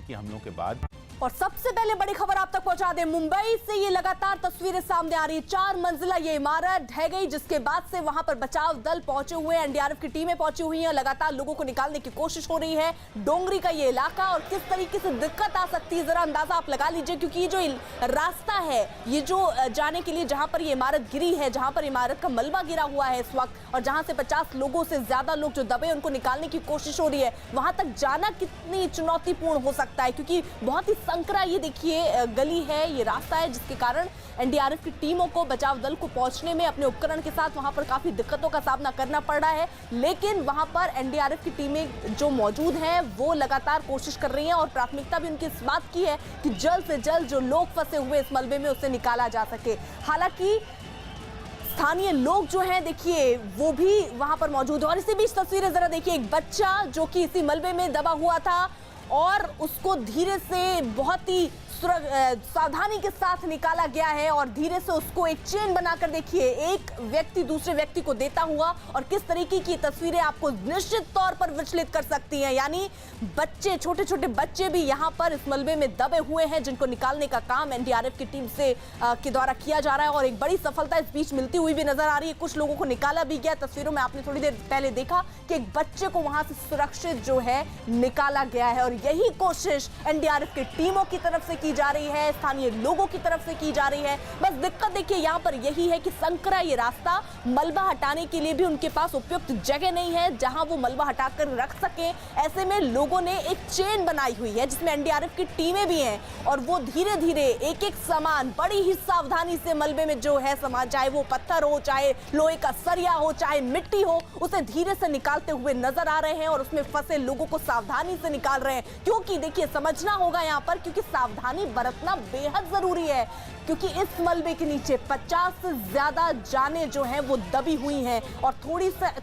आतंकी हमलों के बाद। और सबसे पहले बड़ी खबर आप तक पहुंचा दें, मुंबई से ये लगातार तस्वीरें सामने आ रही है। 4 मंजिला ये इमारत ढह गई, जिसके बाद से वहां पर बचाव दल पहुंचे हुए हैं, एनडीआरएफ की टीमें पहुंची हुई हैं, लगातार लोगों को निकालने की कोशिश हो रही है। डोंगरी का ये इलाका, और किस तरीके से दिक्कत आ सकती है जरा अंदाजा आप लगा लीजिए, क्योंकि ये जो रास्ता है, ये जो जाने के लिए जहां पर ये इमारत गिरी है, जहां पर इमारत का मलबा गिरा हुआ है इस वक्त, और जहां से 50 लोगों से ज्यादा लोग जो दबे उनको निकालने की कोशिश हो रही है, वहां तक जाना कितनी चुनौतीपूर्ण हो सकता है, क्योंकि बहुत ही संकरा ये देखिए गली है, ये रास्ता है, जिसके कारण एनडीआरएफ की टीमों को, बचाव दल को पहुंचने में अपने उपकरण के साथ वहां पर काफी दिक्कतों का सामना करना पड़ रहा है। लेकिन वहां पर एनडीआरएफ की टीमें जो मौजूद हैं वो लगातार कोशिश कर रही हैं, और प्राथमिकता भी उनकी इस बात की है कि जल्द से जल्द जो लोग फंसे हुए इस मलबे में उससे निकाला जा सके। हालांकि स्थानीय लोग जो हैं देखिए वो भी वहां पर मौजूद है, और इसी बीच तस्वीरें जरा देखिए, एक बच्चा जो कि इसी मलबे में दबा हुआ था और उसको धीरे से बहुत ही सावधानी के साथ निकाला गया है, और धीरे से उसको एक चेन बनाकर देखिए एक व्यक्ति दूसरे व्यक्ति को देता हुआ, और किस तरीके की तस्वीरें आपको निश्चित तौर पर विचलित कर सकती हैं। यानी बच्चे, छोटे छोटे बच्चे भी यहाँ पर इस मलबे में दबे हुए हैं, जिनको निकालने का काम एनडीआरएफ की टीम से के द्वारा किया जा रहा है, और एक बड़ी सफलता इस बीच मिलती हुई भी नजर आ रही है। कुछ लोगों को निकाला भी गया, तस्वीरों में आपने थोड़ी देर पहले देखा कि एक बच्चे को वहां से सुरक्षित जो है निकाला गया है, और यही कोशिश एनडीआरएफ की टीमों की तरफ से की जा रही है, स्थानीय लोगों की तरफ से की जा रही है। बस दिक्कत देखिए यहाँ पर यही है कि संकरा ये रास्ता, मलबा हटाने के लिए भी उनके पास उपयुक्त जगह नहीं है जहां वो मलबा हटाकर रख सके। ऐसे में लोगों ने एक चेन बनाई हुई है जिसमें एनडीआरएफ की टीमें भी हैं, और वो धीरे धीरे एक एक सामान बड़ी ही सावधानी से मलबे में जो है सामान, चाहे वो पत्थर हो, चाहे लोहे का सरिया हो, चाहे मिट्टी हो, उसे धीरे से निकालते हुए नजर आ रहे हैं, और उसमें फंसे लोगों को सावधानी से निकाल रहे हैं। क्योंकि देखिए समझना होगा यहाँ पर, क्योंकि सावधानी बरतना बेहद जरूरी है, क्योंकि इस मलबे के नीचे 50 से ज्यादा जानें जो हैं वो दबी हुई हैं, और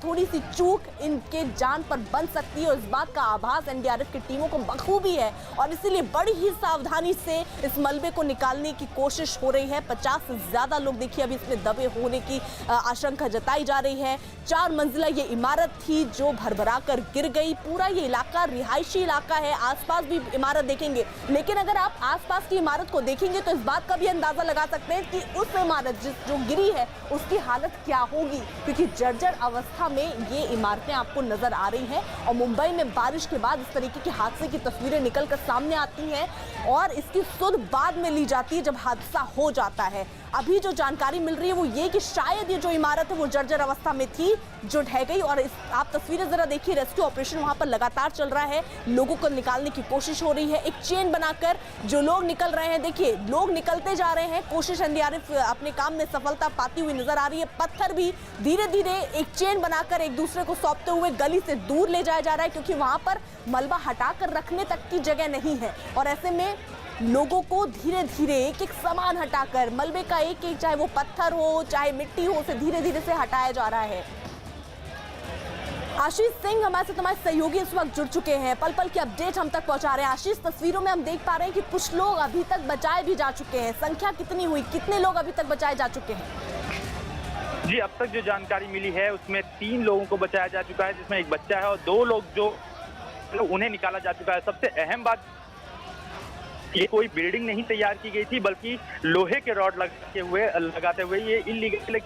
थोड़ी सी चूक इनके जान पर बन सकती है। और इस बात का आभास एनडीआरएफ की टीमों को बखूबी है, और इसीलिए बड़ी ही सावधानी से इस मलबे को निकालने की कोशिश हो रही है। 50 से ज्यादा लोग देखिए अभी इसमें दबे होने की आशंका जताई जा रही है। 4 मंजिला ये इमारत थी जो भरभरा कर गिर गई। पूरा ये इलाका रिहायशी इलाका है, आसपास भी इमारत देखेंगे, लेकिन अगर आप आसपास की इमारत को देखेंगे तो इस बात का भी अंदाजा लगा सकते हैं कि उस इमारत जो गिरी है उसकी हालत क्या होगी, क्योंकि जर्जर अवस्था में ये इमारतें आपको नजर आ रही हैं। और मुंबई में बारिश के बाद इस तरीके के हादसे की तस्वीरें निकलकर सामने आती हैं, और इसकी सुध बाद में ली जाती है जब हादसा हो जाता है। अभी जो जानकारी मिल रही है वो ये कि शायद ये जो इमारत है वो जर्जर अवस्था में थी जो ढह गई, और आप तस्वीरें जरा देखिए, रेस्क्यू ऑपरेशन वहां पर लगातार चल रहा है, लोगों को निकालने की कोशिश हो रही है। एक चेन बनाकर जो लोग निकल रहे हैं, देखिए लोग निकलते जा रहे हैं, कोशिश एनडीआरएफ अपने काम में सफलता पाती हुई नजर आ रही है। पत्थर भी धीरे धीरे एक चेन बनाकर एक दूसरे को सौंपते हुए गली से दूर ले जाया जा रहा है, क्योंकि वहां पर मलबा हटाकर रखने तक की जगह नहीं है, और ऐसे में लोगों को धीरे धीरे एक एक सामान हटाकर मलबे का एक एक, चाहे वो पत्थर हो चाहे मिट्टी हो, उसे धीरे धीरे से हटाया जा रहा है। आशीष सिंह हमारे साथ, हमारे सहयोगी इस वक्त जुड़ चुके हैं, पल पल की अपडेट हम तक पहुंचा रहे हैं। आशीष, तस्वीरों में हम देख पा रहे हैं कि कुछ लोग अभी तक बचाए भी जा चुके हैं, संख्या कितनी हुई, कितने लोग अभी तक बचाए जा चुके हैं? जी, अब तक जो जानकारी मिली है उसमें 3 लोगों को बचाया जा चुका है, जिसमें एक बच्चा है और 2 लोग जो उन्हें निकाला जा चुका है। सबसे अहम बात, ये कोई बिल्डिंग नहीं तैयार की गई थी, बल्कि लोहे के रॉड लगाते हुए ये इलीगल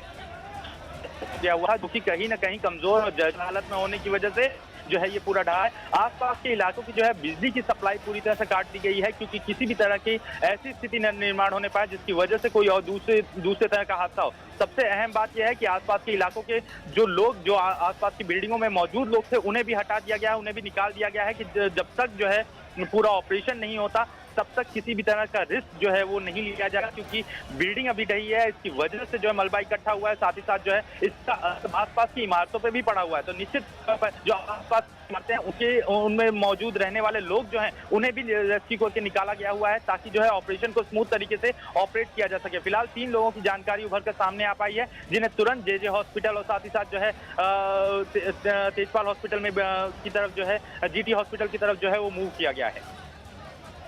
किया हुआ, जो कि कहीं ना कहीं कमजोर और जर्जर हालत में होने की वजह से जो है ये पूरा ढहा है। आसपास के इलाकों की जो है बिजली की सप्लाई पूरी तरह से काट दी गई है, क्योंकि किसी भी तरह की ऐसी स्थिति न निर्माण होने पाए जिसकी वजह से कोई और दूसरे तरह का हादसा हो। सबसे अहम बात यह है कि आसपास के इलाकों के जो लोग, जो आसपास की बिल्डिंगों में मौजूद लोग थे, उन्हें भी हटा दिया गया है, उन्हें भी निकाल दिया गया है कि जब तक जो है पूरा ऑपरेशन नहीं होता तब तक किसी भी तरह का रिस्क जो है वो नहीं लिया जाएगा, क्योंकि बिल्डिंग अभी ढही है, इसकी वजह से जो है मलबा इकट्ठा हुआ है, साथ ही साथ जो है इसका आसपास की इमारतों पे भी पड़ा हुआ है। तो निश्चित तौर पर जो आसपास इमारतें हैं उनमें मौजूद रहने वाले लोग जो हैं उन्हें भी रेस्क्यू करके निकाला गया हुआ है, ताकि जो है ऑपरेशन को स्मूथ तरीके से ऑपरेट किया जा सके। फिलहाल 3 लोगों की जानकारी उभर कर सामने आ पाई है, जिन्हें तुरंत जेजे हॉस्पिटल और साथ ही साथ जो है तेजपाल हॉस्पिटल में की तरफ जो है, जीटी हॉस्पिटल की तरफ जो है वो मूव किया गया है।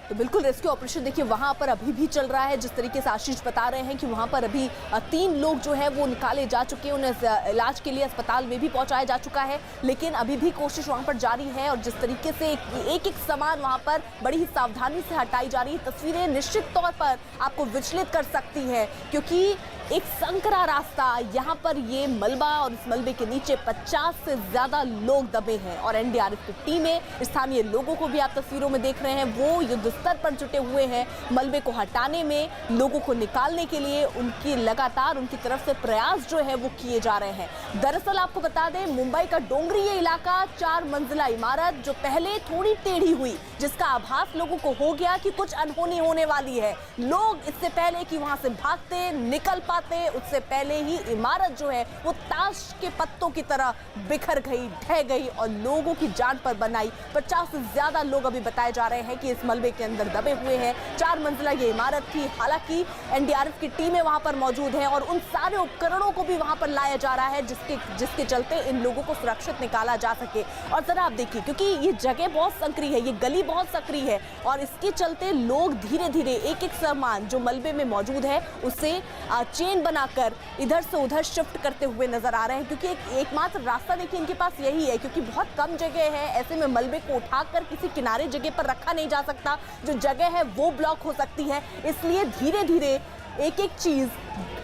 तो बिल्कुल रेस्क्यू ऑपरेशन देखिए वहां पर अभी भी चल रहा है। जिस तरीके से आशीष बता रहे हैं कि वहां पर अभी 3 लोग जो है वो निकाले जा चुके हैं, उन्हें इलाज के लिए अस्पताल में भी पहुंचाया जा चुका है, लेकिन अभी भी कोशिश वहां पर जारी है। और जिस तरीके से एक एक सामान वहां पर बड़ी ही सावधानी से हटाई जा रही है, तस्वीरें निश्चित तौर पर आपको विचलित कर सकती हैं, क्योंकि एक संकरा रास्ता, यहाँ पर ये मलबा और इस मलबे के नीचे 50 से ज्यादा लोग दबे हैं और एनडीआरएफ की टीमें, स्थानीय लोगों को भी आप तस्वीरों में देख रहे हैं, वो युद्ध स्तर पर जुटे हुए हैं मलबे को हटाने में, लोगों को निकालने के लिए उनकी लगातार उनकी तरफ से प्रयास जो है वो किए जा रहे हैं। दरअसल आपको बता दें, मुंबई का डोंगरी ये इलाका 4 मंजिला इमारत जो पहले थोड़ी टेढ़ी हुई, जिसका आभास लोगों को हो गया कि कुछ अनहोनी होने वाली है। लोग इससे पहले कि वहां से भागते निकल पाते, उससे पहले ही इमारत जो है वो ताश के पत्तों की तरह बिखर गई, ढह गई और लोगों की जान पर बनाई। 50 से ज्यादा लोग अभी बताए जा रहे हैं कि इस मलबे के अंदर दबे हुए हैं। 4 मंजिला ये इमारत थी, हालांकि एनडीआरएफ की टीमें वहां पर मौजूद हैं और उन सारे उपकरणों को भी वहां पर लाया जा रहा है जिसके चलते इन लोगों को सुरक्षित निकाला जा सके। और जरा आप देखिए, क्योंकि ये जगह बहुत संकरी है, ये गली बहुत संकरी है और इसके चलते लोग धीरे धीरे एक एक सामान जो मलबे में मौजूद है उसे चेन बनाकर इधर से उधर शिफ्ट करते हुए नजर आ रहे हैं, क्योंकि एकमात्र रास्ता देखिए इनके पास यही है, क्योंकि बहुत कम जगह है। ऐसे में मलबे को उठाकर किसी किनारे जगह पर रखा नहीं जा सकता, जो जगह है वो ब्लॉक हो सकती है, इसलिए धीरे धीरे एक एक चीज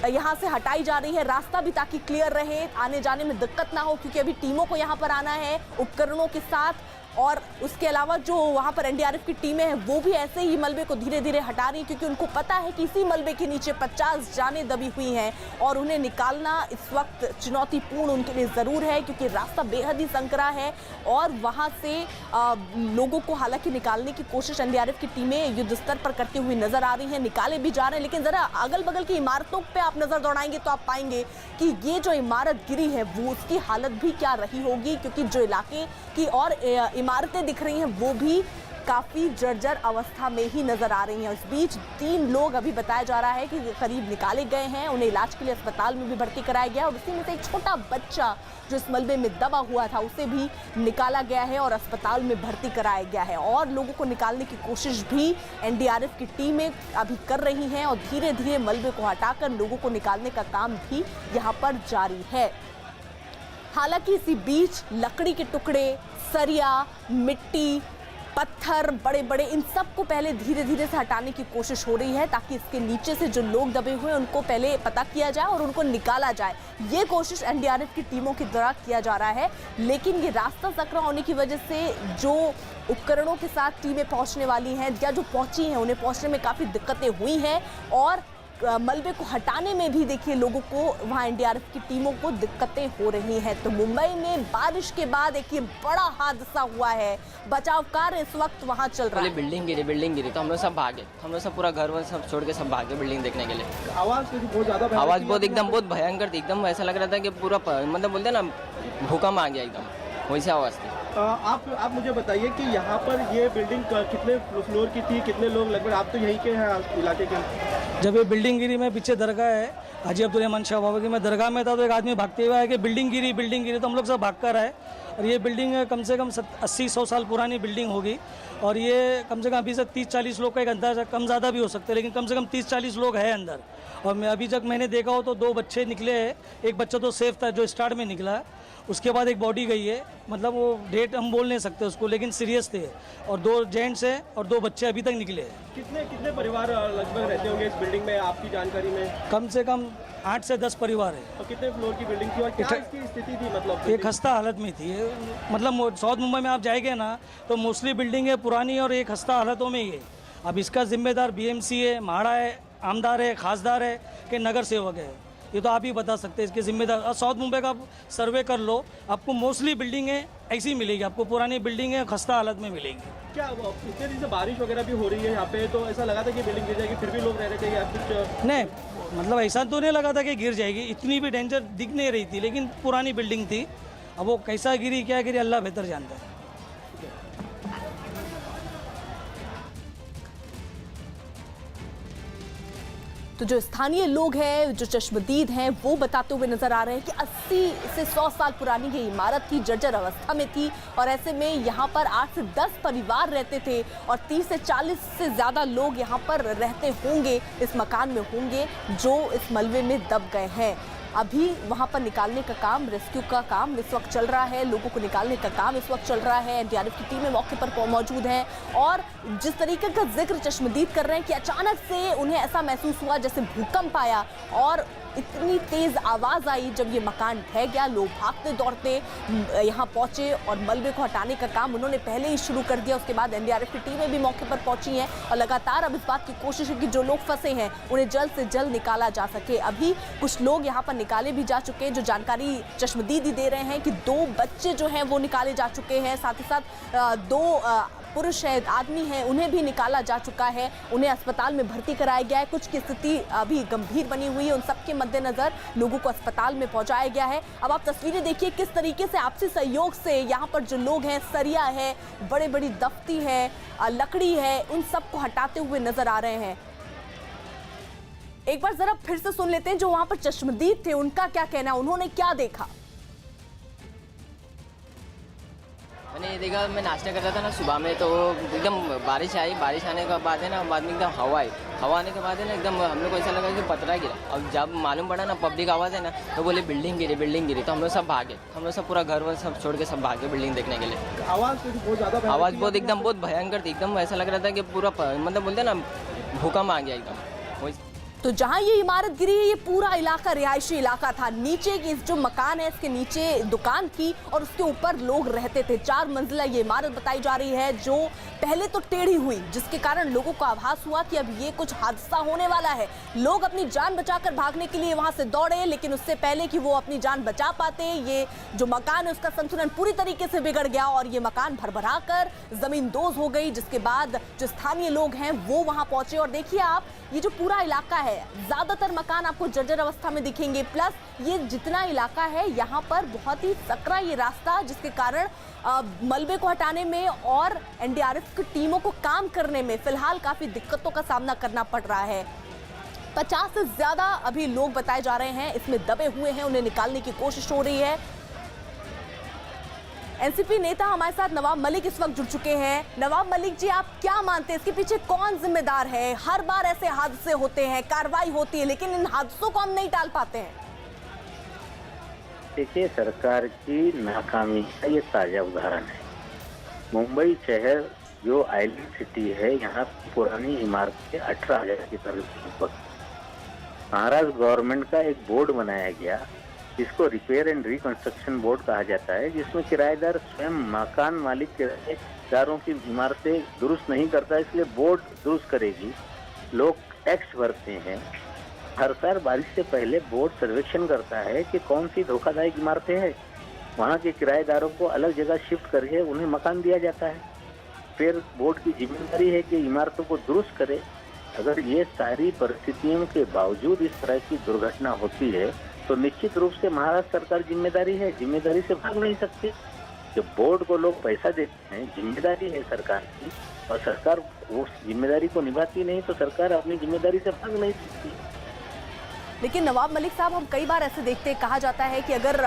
यहाँ से हटाई जा रही है, रास्ता भी ताकि क्लियर रहे, आने जाने में दिक्कत ना हो, क्योंकि अभी टीमों को यहाँ पर आना है उपकरणों के साथ। और उसके अलावा जो वहाँ पर एनडीआरएफ की टीमें हैं वो भी ऐसे ही मलबे को धीरे धीरे हटा रही है, क्योंकि उनको पता है कि इसी मलबे के नीचे 50 जानें दबी हुई हैं और उन्हें निकालना इस वक्त चुनौतीपूर्ण उनके लिए ज़रूर है, क्योंकि रास्ता बेहद ही संकरा है और वहाँ से लोगों को हालांकि निकालने की कोशिश एनडीआरएफ की टीमें युद्ध स्तर पर करती हुई नजर आ रही हैं, निकाले भी जा रहे हैं। लेकिन ज़रा अगल बगल की इमारतों पर आप नज़र दौड़ाएंगे तो आप पाएंगे कि ये जो इमारत गिरी है वो उसकी हालत भी क्या रही होगी, क्योंकि जो इलाके की और इमारतें दिख रही हैं वो भी काफी जर्जर अवस्था में ही नजर आ रही हैं। इस बीच 3 लोग अभी बताया जा रहा है कि करीब निकाले गए हैं, उन्हें इलाज के लिए अस्पताल में भी भर्ती कराया गया और उसी में से एक छोटा बच्चा जो इस मलबे में दबा हुआ था उसे भी निकाला गया है और अस्पताल में भर्ती कराया गया है। और लोगों को निकालने की कोशिश भी एनडीआरएफ की टीमें अभी कर रही हैं और धीरे धीरे मलबे को हटाकर लोगों को निकालने का काम भी यहाँ पर जारी है। हालांकि इसी बीच लकड़ी के टुकड़े, सरिया, मिट्टी, पत्थर बड़े बड़े, इन सब को पहले धीरे धीरे से हटाने की कोशिश हो रही है, ताकि इसके नीचे से जो लोग दबे हुए हैं उनको पहले पता किया जाए और उनको निकाला जाए। ये कोशिश एनडीआरएफ की टीमों के द्वारा किया जा रहा है, लेकिन ये रास्ता सकरा होने की वजह से जो उपकरणों के साथ टीमें पहुंचने वाली हैं या जो पहुंची हैं उन्हें पहुंचने में काफ़ी दिक्कतें हुई हैं और मलबे को हटाने में भी देखिए लोगों को वहाँ एनडीआरएफ की टीमों को दिक्कतें हो रही हैं। तो मुंबई में बारिश के बाद एक ये बड़ा हादसा हुआ है, बचाव कार्य इस वक्त वहाँ चल रहा है। बिल्डिंग गिरी तो हम लोग सब भागे, हम लोग सब पूरा घर वर सब छोड़ के सब भागे बिल्डिंग देखने के लिए। आवाज़ बहुत ज़्यादा, आवाज़ बहुत भयंकर थी, एकदम ऐसा लग रहा था कि पूरा मतलब बोलते ना भूकंप आ गया, एकदम वैसी आवाज़ थी। आप मुझे बताइए कि यहाँ पर ये बिल्डिंग कितने फ्लोर की थी, कितने लोग लगभग, आप तो यहीं के हैं इलाके के? जब ये बिल्डिंग गिरी, मैं पीछे दरगाह है हाजी अब्दुल शाह बाबा की, मैं दरगाह में था तो एक आदमी भागते हुए आया कि बिल्डिंग गिरी, तो हम लोग सब भाग कर आए। और ये बिल्डिंग कम से कम 80-100 साल पुरानी बिल्डिंग होगी और ये कम से कम अभी तक 30-40 लोग का एक अंदाजा, कम ज़्यादा भी हो सकते हैं, लेकिन कम से कम 30-40 लोग हैं अंदर। और मैं अभी तक मैंने देखा हो तो 2 बच्चे निकले हैं, एक बच्चा तो सेफ था जो स्टार्ट में निकला, उसके बाद एक बॉडी गई है, मतलब वो डेट हम बोल नहीं सकते उसको, लेकिन सीरियस थे। और 2 जेंट्स हैं और 2 बच्चे अभी तक निकले हैं। कितने परिवार लगभग रहते होंगे इस बिल्डिंग में आपकी जानकारी में? कम से कम 8 से 10 परिवार है। और कितने फ्लोर की बिल्डिंग थी और क्या इसकी स्थिति थी? मतलब एक खस्ता हालत में थी, मतलब साउथ मुंबई में आप जाएंगे ना तो मोस्टली बिल्डिंग है पुरानी और एक खस्ता हालतों में ही है। अब इसका जिम्मेदार बीएमसी है, म्हाड़ा है, आमदार है, खासदार है कि नगर सेवक है, ये तो आप ही बता सकते हैं इसके जिम्मेदार। और साउथ मुंबई का आप सर्वे कर लो, आपको मोस्टली बिल्डिंग है ऐसी मिलेगी, आपको पुरानी बिल्डिंग है खस्ता हालत में मिलेगी। क्या इतने दिन से बारिश वगैरह भी हो रही है यहाँ पे, तो ऐसा लगा था कि बिल्डिंग गिर जाएगी, फिर भी लोग रह रहे थे या कुछ? नहीं, मतलब ऐसा तो नहीं लगा था कि गिर जाएगी, इतनी भी डेंजर दिख नहीं रही थी, लेकिन पुरानी बिल्डिंग थी। अब वो कैसा गिरी क्या गिरी अल्लाह बेहतर जानता है। तो जो स्थानीय लोग हैं, जो चश्मदीद हैं, वो बताते हुए नजर आ रहे हैं कि 80 से 100 साल पुरानी ये इमारत थी, जर्जर अवस्था में थी और ऐसे में यहाँ पर 8 से 10 परिवार रहते थे और 30 से 40 से ज़्यादा लोग यहाँ पर रहते होंगे, इस मकान में होंगे जो इस मलबे में दब गए हैं। अभी वहाँ पर निकालने का काम, रेस्क्यू का काम इस वक्त चल रहा है, लोगों को निकालने का काम इस वक्त चल रहा है। एनडीआरएफ की टीमें मौके पर मौजूद हैं और जिस तरीके का जिक्र चश्मदीद कर रहे हैं कि अचानक से उन्हें ऐसा महसूस हुआ जैसे भूकंप आया और इतनी तेज आवाज आई जब ये मकान ढह गया। लोग भागते दौड़ते यहाँ पहुंचे और मलबे को हटाने का काम उन्होंने पहले ही शुरू कर दिया। उसके बाद एनडीआरएफ की टीमें भी मौके पर पहुंची हैं और लगातार अब इस बात की कोशिश है कि जो लोग फंसे हैं उन्हें जल्द से जल्द निकाला जा सके। अभी कुछ लोग यहाँ पर निकाले भी जा चुके हैं, जो जानकारी चश्मदीद दे रहे हैं कि 2 बच्चे जो हैं वो निकाले जा चुके हैं, साथ ही साथ 2 पुरुष है, आदमी हैं, उन्हें भी निकाला जा चुका है, उन्हें अस्पताल में भर्ती कराया गया है। कुछ की स्थिति अभी गंभीर बनी हुई है, उन सबके मद्देनजर लोगों को अस्पताल में पहुंचाया गया है। अब आप तस्वीरें देखिए किस तरीके से आपसी सहयोग से यहाँ पर जो लोग हैं, सरिया है, बड़ी बड़ी दफ्ती है, लकड़ी है, उन सबको हटाते हुए नजर आ रहे हैं। एक बार जरा फिर से सुन लेते हैं जो वहां पर चश्मदीद थे, उनका क्या कहना, उन्होंने क्या देखा। मैंने ये देखा, मैं नाश्ता कर रहा था ना सुबह में, तो एकदम बारिश आई, बारिश आने के बाद है ना, बाद में एकदम हवा आई, हवा आने के बाद है ना एकदम हम लोग को ऐसा लगा कि पथरा गिरा। अब जब मालूम पड़ा ना पब्लिक आवाज़ है ना, तो बोले बिल्डिंग गिरी, तो हम लोग सब भागे, हम लोग सब पूरा घर वर सब छोड़ के सब भागे बिल्डिंग देखने के लिए। आवाज़ बहुत ज़्यादा, आवाज़ बहुत भयंकर थी, एकदम ऐसा लग रहा था कि पूरा मतलब बोलते ना भूकंप आ गया एकदम। तो जहां ये इमारत गिरी है, ये पूरा इलाका रिहायशी इलाका था। नीचे की जो मकान है, इसके नीचे दुकान थी और उसके ऊपर लोग रहते थे। 4 मंजिला ये इमारत बताई जा रही है, जो पहले तो टेढ़ी हुई, जिसके कारण लोगों को आभास हुआ कि अब ये कुछ हादसा होने वाला है। लोग अपनी जान बचाकर भागने के लिए वहां से दौड़े, लेकिन उससे पहले कि वो अपनी जान बचा पाते, ये जो मकान है उसका संतुलन पूरी तरीके से बिगड़ गया और ये मकान भरभरा कर जमींदोज हो गई। जिसके बाद जो स्थानीय लोग हैं वो वहां पहुंचे और देखिए आप, ये जो पूरा इलाका है, ज्यादातर मकान आपको जर्जर अवस्था में दिखेंगे। प्लस ये जितना इलाका है यहाँ पर बहुत ही सकरा ये रास्ता, जिसके कारण मलबे को हटाने में और एनडीआरएफ की टीमों को काम करने में फिलहाल काफी दिक्कतों का सामना करना पड़ रहा है। 50 से ज्यादा अभी लोग बताए जा रहे हैं इसमें दबे हुए हैं, उन्हें निकालने की कोशिश हो रही है। एनसीपी नेता हमारे साथ नवाब मलिक इस वक्त जुड़ चुके हैं। नवाब मलिक जी, आप क्या मानते हैं, इसके पीछे कौन जिम्मेदार है? हर बार ऐसे हादसे होते हैं, कार्रवाई होती है, लेकिन इन हादसों को हम नहीं टाल पाते हैं। देखिए, सरकार की नाकामी का ये ताजा उदाहरण है। मुंबई शहर जो आइलैंड सिटी है, यहाँ पुरानी इमारतें 18,000 की तरफ। महाराष्ट्र गवर्नमेंट का एक बोर्ड बनाया गया जिसको रिपेयर एंड रिकंस्ट्रक्शन बोर्ड कहा जाता है, जिसमें किराएदार स्वयं मकान मालिक किराएदारों की इमारतें दुरुस्त नहीं करता, इसलिए बोर्ड दुरुस्त करेगी। लोग टैक्स भरते हैं। हर साल बारिश से पहले बोर्ड सर्वेक्षण करता है कि कौन सी धोखादायक इमारतें हैं। वहाँ के किराएदारों को अलग जगह शिफ्ट करके उन्हें मकान दिया जाता है। फिर बोर्ड की जिम्मेदारी है कि इमारतों को दुरुस्त करे। अगर ये सारी परिस्थितियों के बावजूद इस तरह की दुर्घटना होती है तो निश्चित रूप से महाराष्ट्र सरकार जिम्मेदारी से भाग नहीं सकती। जब बोर्ड को लोग पैसा देते हैं, जिम्मेदारी है सरकार की, और सरकार उस जिम्मेदारी को निभाती नहीं तो सरकार अपनी जिम्मेदारी से भाग नहीं सकती। लेकिन नवाब मलिक साहब, हम कई बार ऐसे देखते हैं, कहा जाता है कि अगर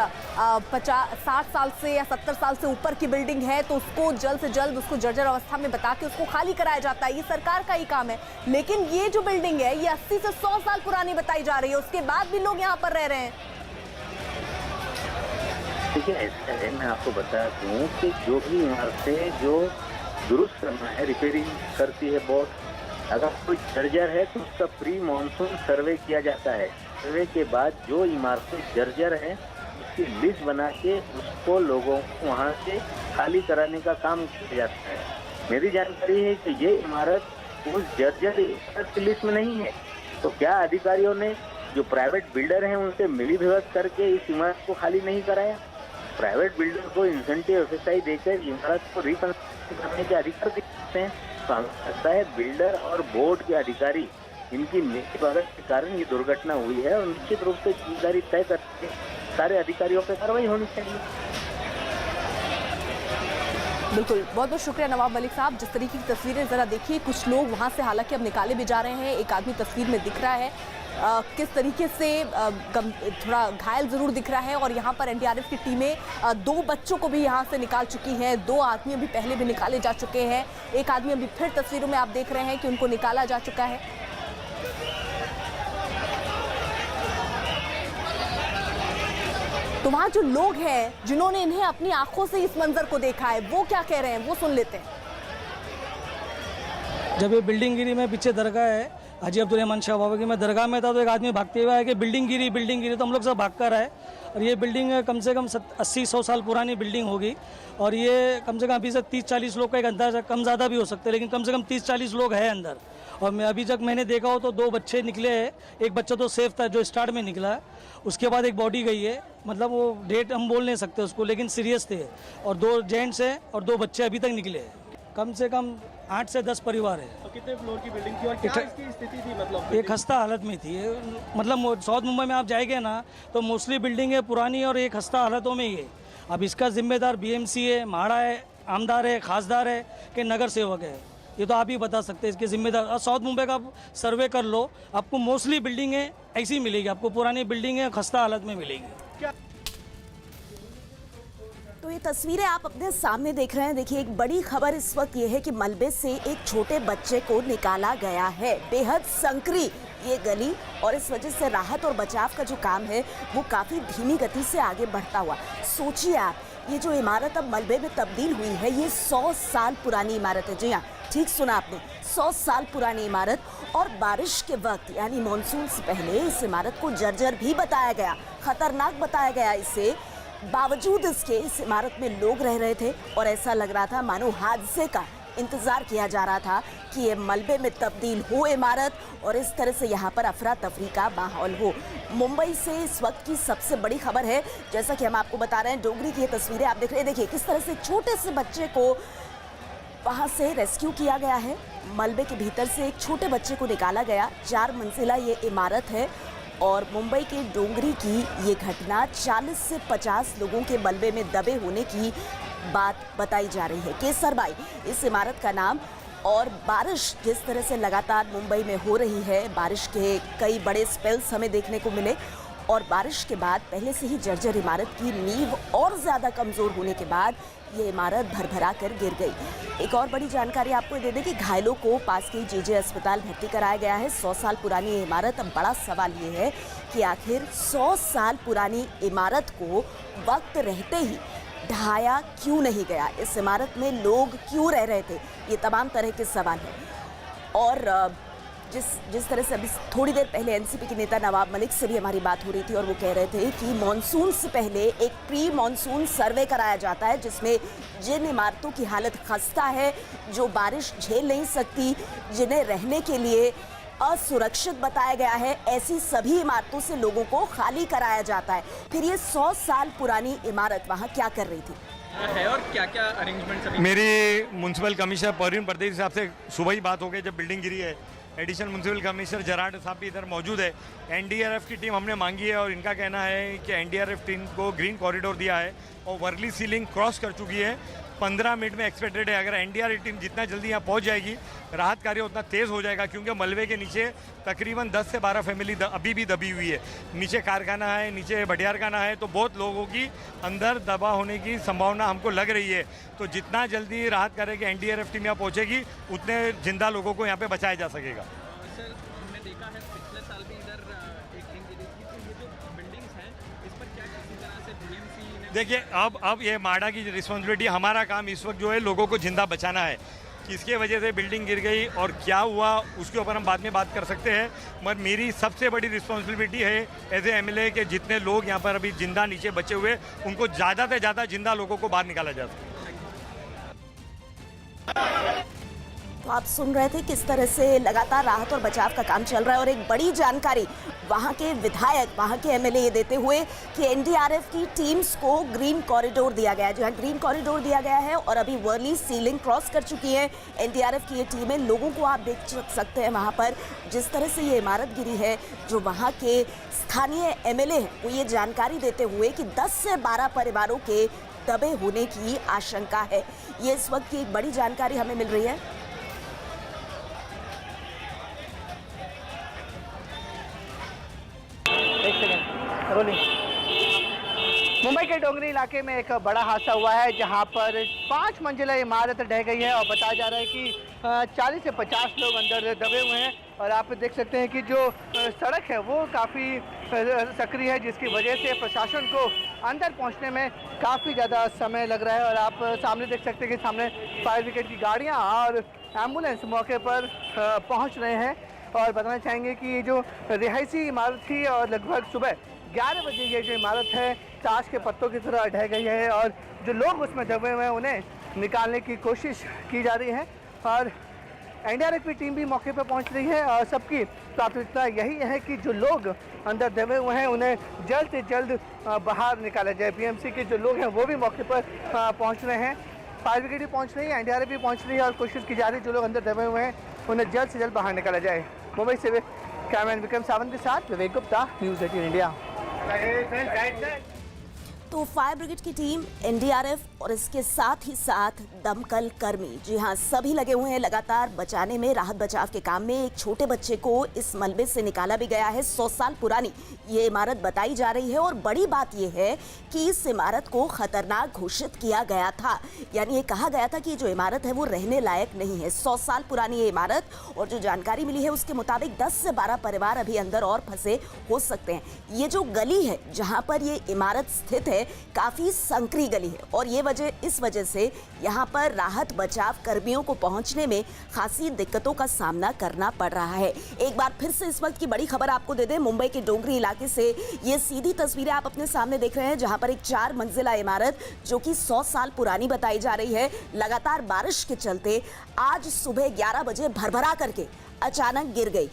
60 साल से या 70 साल से ऊपर की बिल्डिंग है तो उसको जल्द से जल्द उसको जर्जर अवस्था में बता के उसको खाली कराया जाता है, ये सरकार का ही काम है। लेकिन ये जो बिल्डिंग है, ये 80 से 100 साल पुरानी बताई जा रही है, उसके बाद भी लोग यहाँ पर रह रहे हैं। देखिए, ऐसा है, मैं आपको बता दूं कि जो भी इमारतें जो दुरुस्त करना है, रिपेयरिंग करती है बोर्ड, अगर कोई जर्जर है तो उसका प्री मानसून सर्वे किया जाता है। सर्वे के बाद जो इमारतें जर्जर हैं उसकी लिस्ट बना के उसको लोगों को वहाँ से खाली कराने का काम किया जाता है। मेरी जानकारी है कि ये इमारत उस जर्जर इमारत की लिस्ट में नहीं है। तो क्या अधिकारियों ने जो प्राइवेट बिल्डर हैं उनसे मिलीभगत करके इस इमारत को खाली नहीं कराया? प्राइवेट बिल्डर को इंसेंटिव एक्सरसाइज देकर इमारत को रिकंस्ट्रक्ट करने के अधिकार दे सकते हैं। तो हमें लगता है बिल्डर और बोर्ड के अधिकारी, इनकी मिलीभगत के कारण ये दुर्घटना हुई है और निश्चित रूप से जिम्मेदारी तय करके सारे अधिकारियों पर कार्रवाई होनी चाहिए। बिल्कुल, बहुत बहुत शुक्रिया नवाब मलिक साहब। जिस तरीके की तस्वीरें ज़रा देखिए, कुछ लोग वहाँ से हालांकि अब निकाले भी जा रहे हैं। एक आदमी तस्वीर में दिख रहा है, किस तरीके से थोड़ा घायल ज़रूर दिख रहा है। और यहाँ पर एनडीआरएफ की टीमें 2 बच्चों को भी यहाँ से निकाल चुकी हैं। 2 आदमी अभी पहले भी निकाले जा चुके हैं। एक आदमी अभी फिर तस्वीरों में आप देख रहे हैं कि उनको निकाला जा चुका है। तो वहाँ जो लोग हैं जिन्होंने इन्हें अपनी आंखों से इस मंजर को देखा है, वो क्या कह रहे हैं, वो सुन लेते हैं। जब ये बिल्डिंग गिरी, में पीछे दरगाह है हाजी अब्दुल रहमान शाह बाबा की, मैं दरगाह में था तो एक आदमी भागते हुए आया कि बिल्डिंग गिरी, तो हम लोग सब भाग कर आए। और ये बिल्डिंग कम से कम 80-100 साल पुरानी बिल्डिंग होगी। और ये कम से कम अभी से 30-40 लोग का एक अंदाजा, कम ज़्यादा भी हो सकते हैं, लेकिन कम से कम 30-40 लोग हैं अंदर। और मैं अभी तक मैंने देखा हो तो 2 बच्चे निकले हैं। एक बच्चा तो सेफ था जो स्टार्ट में निकला, उसके बाद एक बॉडी गई है, मतलब वो डेट हम बोल नहीं सकते उसको, लेकिन सीरियस थे। और 2 जेंट्स हैं और 2 बच्चे अभी तक निकले हैं। कम से कम 8 से 10 परिवार है। और कितने फ्लोर की बिल्डिंग थी और क्या इसकी स्थिति थी? मतलब एक खस्ता हालत में थी। मतलब साउथ मुंबई में आप जाएंगे ना तो मोस्टली बिल्डिंग है पुरानी और एक खस्ता हालतों में ही है। अब इसका जिम्मेदार बीएमसी है, म्हाड़ा है, आमदार है, खासदार है कि नगर सेवक है, ये तो आप ही बता सकते हैं इसके जिम्मेदार। और साउथ मुंबई का आप सर्वे कर लो, आपको मोस्टली बिल्डिंगें ऐसी मिलेगी, आपको पुरानी बिल्डिंगें खस्ता हालत में मिलेगी। तो ये तस्वीरें आप अपने सामने देख रहे हैं। देखिए, एक बड़ी खबर इस वक्त ये है कि मलबे से एक छोटे बच्चे को निकाला गया है। बेहद संकरी ये गली, और इस वजह से राहत और बचाव का जो काम है वो काफ़ी धीमी गति से आगे बढ़ता हुआ। सोचिए आप, ये जो इमारत अब मलबे में तब्दील हुई है, ये 100 साल पुरानी इमारत है। जी हाँ, ठीक सुना आपने, 100 साल पुरानी इमारत। और बारिश के वक्त यानी मानसून से पहले इस इमारत को जर्जर भी बताया गया, खतरनाक बताया गया इसे। बावजूद इसके इस इमारत में लोग रह रहे थे और ऐसा लग रहा था मानो हादसे का इंतजार किया जा रहा था कि ये मलबे में तब्दील हो इमारत और इस तरह से यहाँ पर अफरा तफरी का माहौल हो। मुंबई से इस वक्त की सबसे बड़ी खबर है, जैसा कि हम आपको बता रहे हैं, डोंगरी की ये तस्वीरें आप देख रहे हैं। देखिए किस तरह से छोटे से बच्चे को वहाँ से रेस्क्यू किया गया है। मलबे के भीतर से एक छोटे बच्चे को निकाला गया। 4 मंजिला ये इमारत है और मुंबई के डोंगरी की ये घटना 40 से 50 लोगों के मलबे में दबे होने की बात बताई जा रही है। केसरबाई इस इमारत का नाम। और बारिश जिस तरह से लगातार मुंबई में हो रही है, बारिश के कई बड़े स्पेल्स हमें देखने को मिले और बारिश के बाद पहले से ही जर्जर इमारत की नींव और ज़्यादा कमज़ोर होने के बाद ये इमारत भरभरा कर गिर गई। एक और बड़ी जानकारी आपको दे दें कि घायलों को पास के जेजे अस्पताल भर्ती कराया गया है। 100 साल पुरानी ये इमारत। अब बड़ा सवाल ये है कि आखिर 100 साल पुरानी इमारत को वक्त रहते ही ढाया क्यों नहीं गया, इस इमारत में लोग क्यों रह रहे थे, ये तमाम तरह के सवाल हैं। और जिस तरह से अभी थोड़ी देर पहले एनसीपी के नेता नवाब मलिक से भी हमारी बात हो रही थी और वो कह रहे थे कि मॉनसून से पहले एक प्री मॉनसून सर्वे कराया जाता है जिसमें जिन इमारतों की हालत खस्ता है, जो बारिश झेल नहीं सकती, जिन्हें रहने के लिए असुरक्षित बताया गया है, ऐसी सभी इमारतों से लोगों को खाली कराया जाता है। फिर ये 100 साल पुरानी इमारत वहाँ क्या कर रही थी है और क्या क्या अरेंजमेंट्स अभी? मेरी म्यूनसिपल कमिश्नर परवीन परदेशी साहब से सुबह ही बात हो गई जब बिल्डिंग गिरी है। एडिशनल म्यूनसिपल कमिश्नर जराड साहब भी इधर मौजूद है। एनडीआरएफ की टीम हमने मांगी है और इनका कहना है कि एनडीआरएफ टीम को ग्रीन कॉरिडोर दिया है और वर्ली सीलिंग क्रॉस कर चुकी है। 15 मिनट में एक्सपेक्टेड है। अगर एनडीआरएफ टीम जितना जल्दी यहाँ पहुँच जाएगी, राहत कार्य उतना तेज़ हो जाएगा, क्योंकि मलबे के नीचे तकरीबन 10 से 12 फैमिली अभी भी दबी हुई है। नीचे कारखाना है, नीचे भटियार खाना है, तो बहुत लोगों की अंदर दबा होने की संभावना हमको लग रही है। तो जितना जल्दी राहत कार्य की एनडीआरएफ टीम यहाँ पहुँचेगी, उतने जिंदा लोगों को यहाँ पे बचाया जा सकेगा। सर, हमने देखा है पिछले साल भी इधर एक लिंक गिरी थी, तो ये जो बिल्डिंग्स हैं इस पर क्या किसी तरह से बीएमसी ने... देखिए, अब ये माडा की रिस्पॉन्सिबिलिटी, हमारा काम इस वक्त जो है लोगों को जिंदा बचाना है। किसके वजह से बिल्डिंग गिर गई और क्या हुआ उसके ऊपर हम बाद में बात कर सकते हैं, मगर मेरी सबसे बड़ी रिस्पॉन्सिबिलिटी है एज ए एमएलए के जितने लोग यहाँ पर अभी जिंदा नीचे बचे हुए, उनको ज़्यादा से ज़्यादा जिंदा लोगों को बाहर निकाला जा सके। तो आप सुन रहे थे किस तरह से लगातार राहत और बचाव का काम चल रहा है। और एक बड़ी जानकारी वहाँ के विधायक, वहाँ के एमएलए ये देते हुए कि एनडीआरएफ की टीम्स को ग्रीन कॉरिडोर दिया गया है। जो है ग्रीन कॉरिडोर दिया गया है और अभी वर्ली सीलिंग क्रॉस कर चुकी है एनडीआरएफ की ये टीमें। लोगों को आप देख सकते हैं वहाँ पर जिस तरह से ये इमारत गिरी है। जो वहाँ के स्थानीय एमएलए हैं वो ये जानकारी देते हुए कि 10 से 12 परिवारों के दबे होने की आशंका है। ये इस वक्त की एक बड़ी जानकारी हमें मिल रही है। मुंबई के डोंगरी इलाके में एक बड़ा हादसा हुआ है जहां पर 5 मंजिला इमारत ढह गई है और बताया जा रहा है कि 40 से 50 लोग अंदर दबे हुए हैं। और आप देख सकते हैं कि जो सड़क है वो काफ़ी सक्रिय है, जिसकी वजह से प्रशासन को अंदर पहुंचने में काफ़ी ज़्यादा समय लग रहा है। और आप सामने देख सकते हैं कि सामने फायर ब्रिगेड की गाड़ियाँ और एम्बुलेंस मौके पर पहुँच रहे हैं। और बताना चाहेंगे कि ये जो रिहायशी इमारत थी और लगभग सुबह 11 बजे ये जो इमारत है ताश के पत्तों की तरह ढह गई है और जो लोग उसमें दबे हुए हैं उन्हें निकालने की कोशिश की जा रही है। और एनडीआरएफ की टीम भी मौके पर पहुंच रही है और सबकी प्राथमिकता यही है कि जो लोग अंदर दबे हुए हैं उन्हें जल्द से जल्द बाहर निकाला जाए। बीएमसी के जो लोग हैं वो भी मौके पर पहुँच रहे हैं, फायर ब्रिगेड भी पहुँच रही है, एनडीआरएफ भी पहुँच रही है और कोशिश की जा रही है जो लोग अंदर दबे हुए हैं उन्हें जल्द से जल्द बाहर निकाला जाए। मुंबई से कैमरामैन विक्रम सावंत के साथ विवेक गुप्ता, न्यूज़ 18 इंडिया। तो फायर ब्रिगेड की टीम, एनडीआरएफ और इसके साथ ही साथ दमकल कर्मी, जी हाँ, सभी लगे हुए हैं लगातार बचाने में, राहत बचाव के काम में। एक छोटे बच्चे को इस मलबे से निकाला भी गया है। 100 साल पुरानी ये इमारत बताई जा रही है और बड़ी बात यह है कि इस इमारत को खतरनाक घोषित किया गया था। यानी ये कहा गया था कि जो इमारत है वो रहने लायक नहीं है। 100 साल पुरानी ये इमारत, और जो जानकारी मिली है उसके मुताबिक 10 से 12 परिवार अभी अंदर और फंसे हो सकते हैं। ये जो गली है जहाँ पर ये इमारत स्थित है काफी संकरी गली है और ये इस वजह से यहाँ पर राहत बचाव कर्मियों को पहुंचने में खासी दिक्कतों का सामना करना पड़ रहा है। एक बार फिर से इस वक्त की बड़ी खबर आपको दे दें, मुंबई के डोंगरी इलाके से ये सीधी तस्वीरें आप अपने सामने देख रहे हैं जहां पर एक 4 मंजिला इमारत जो कि 100 साल पुरानी बताई जा रही है, लगातार बारिश के चलते आज सुबह 11 बजे भरभरा करके अचानक गिर गई।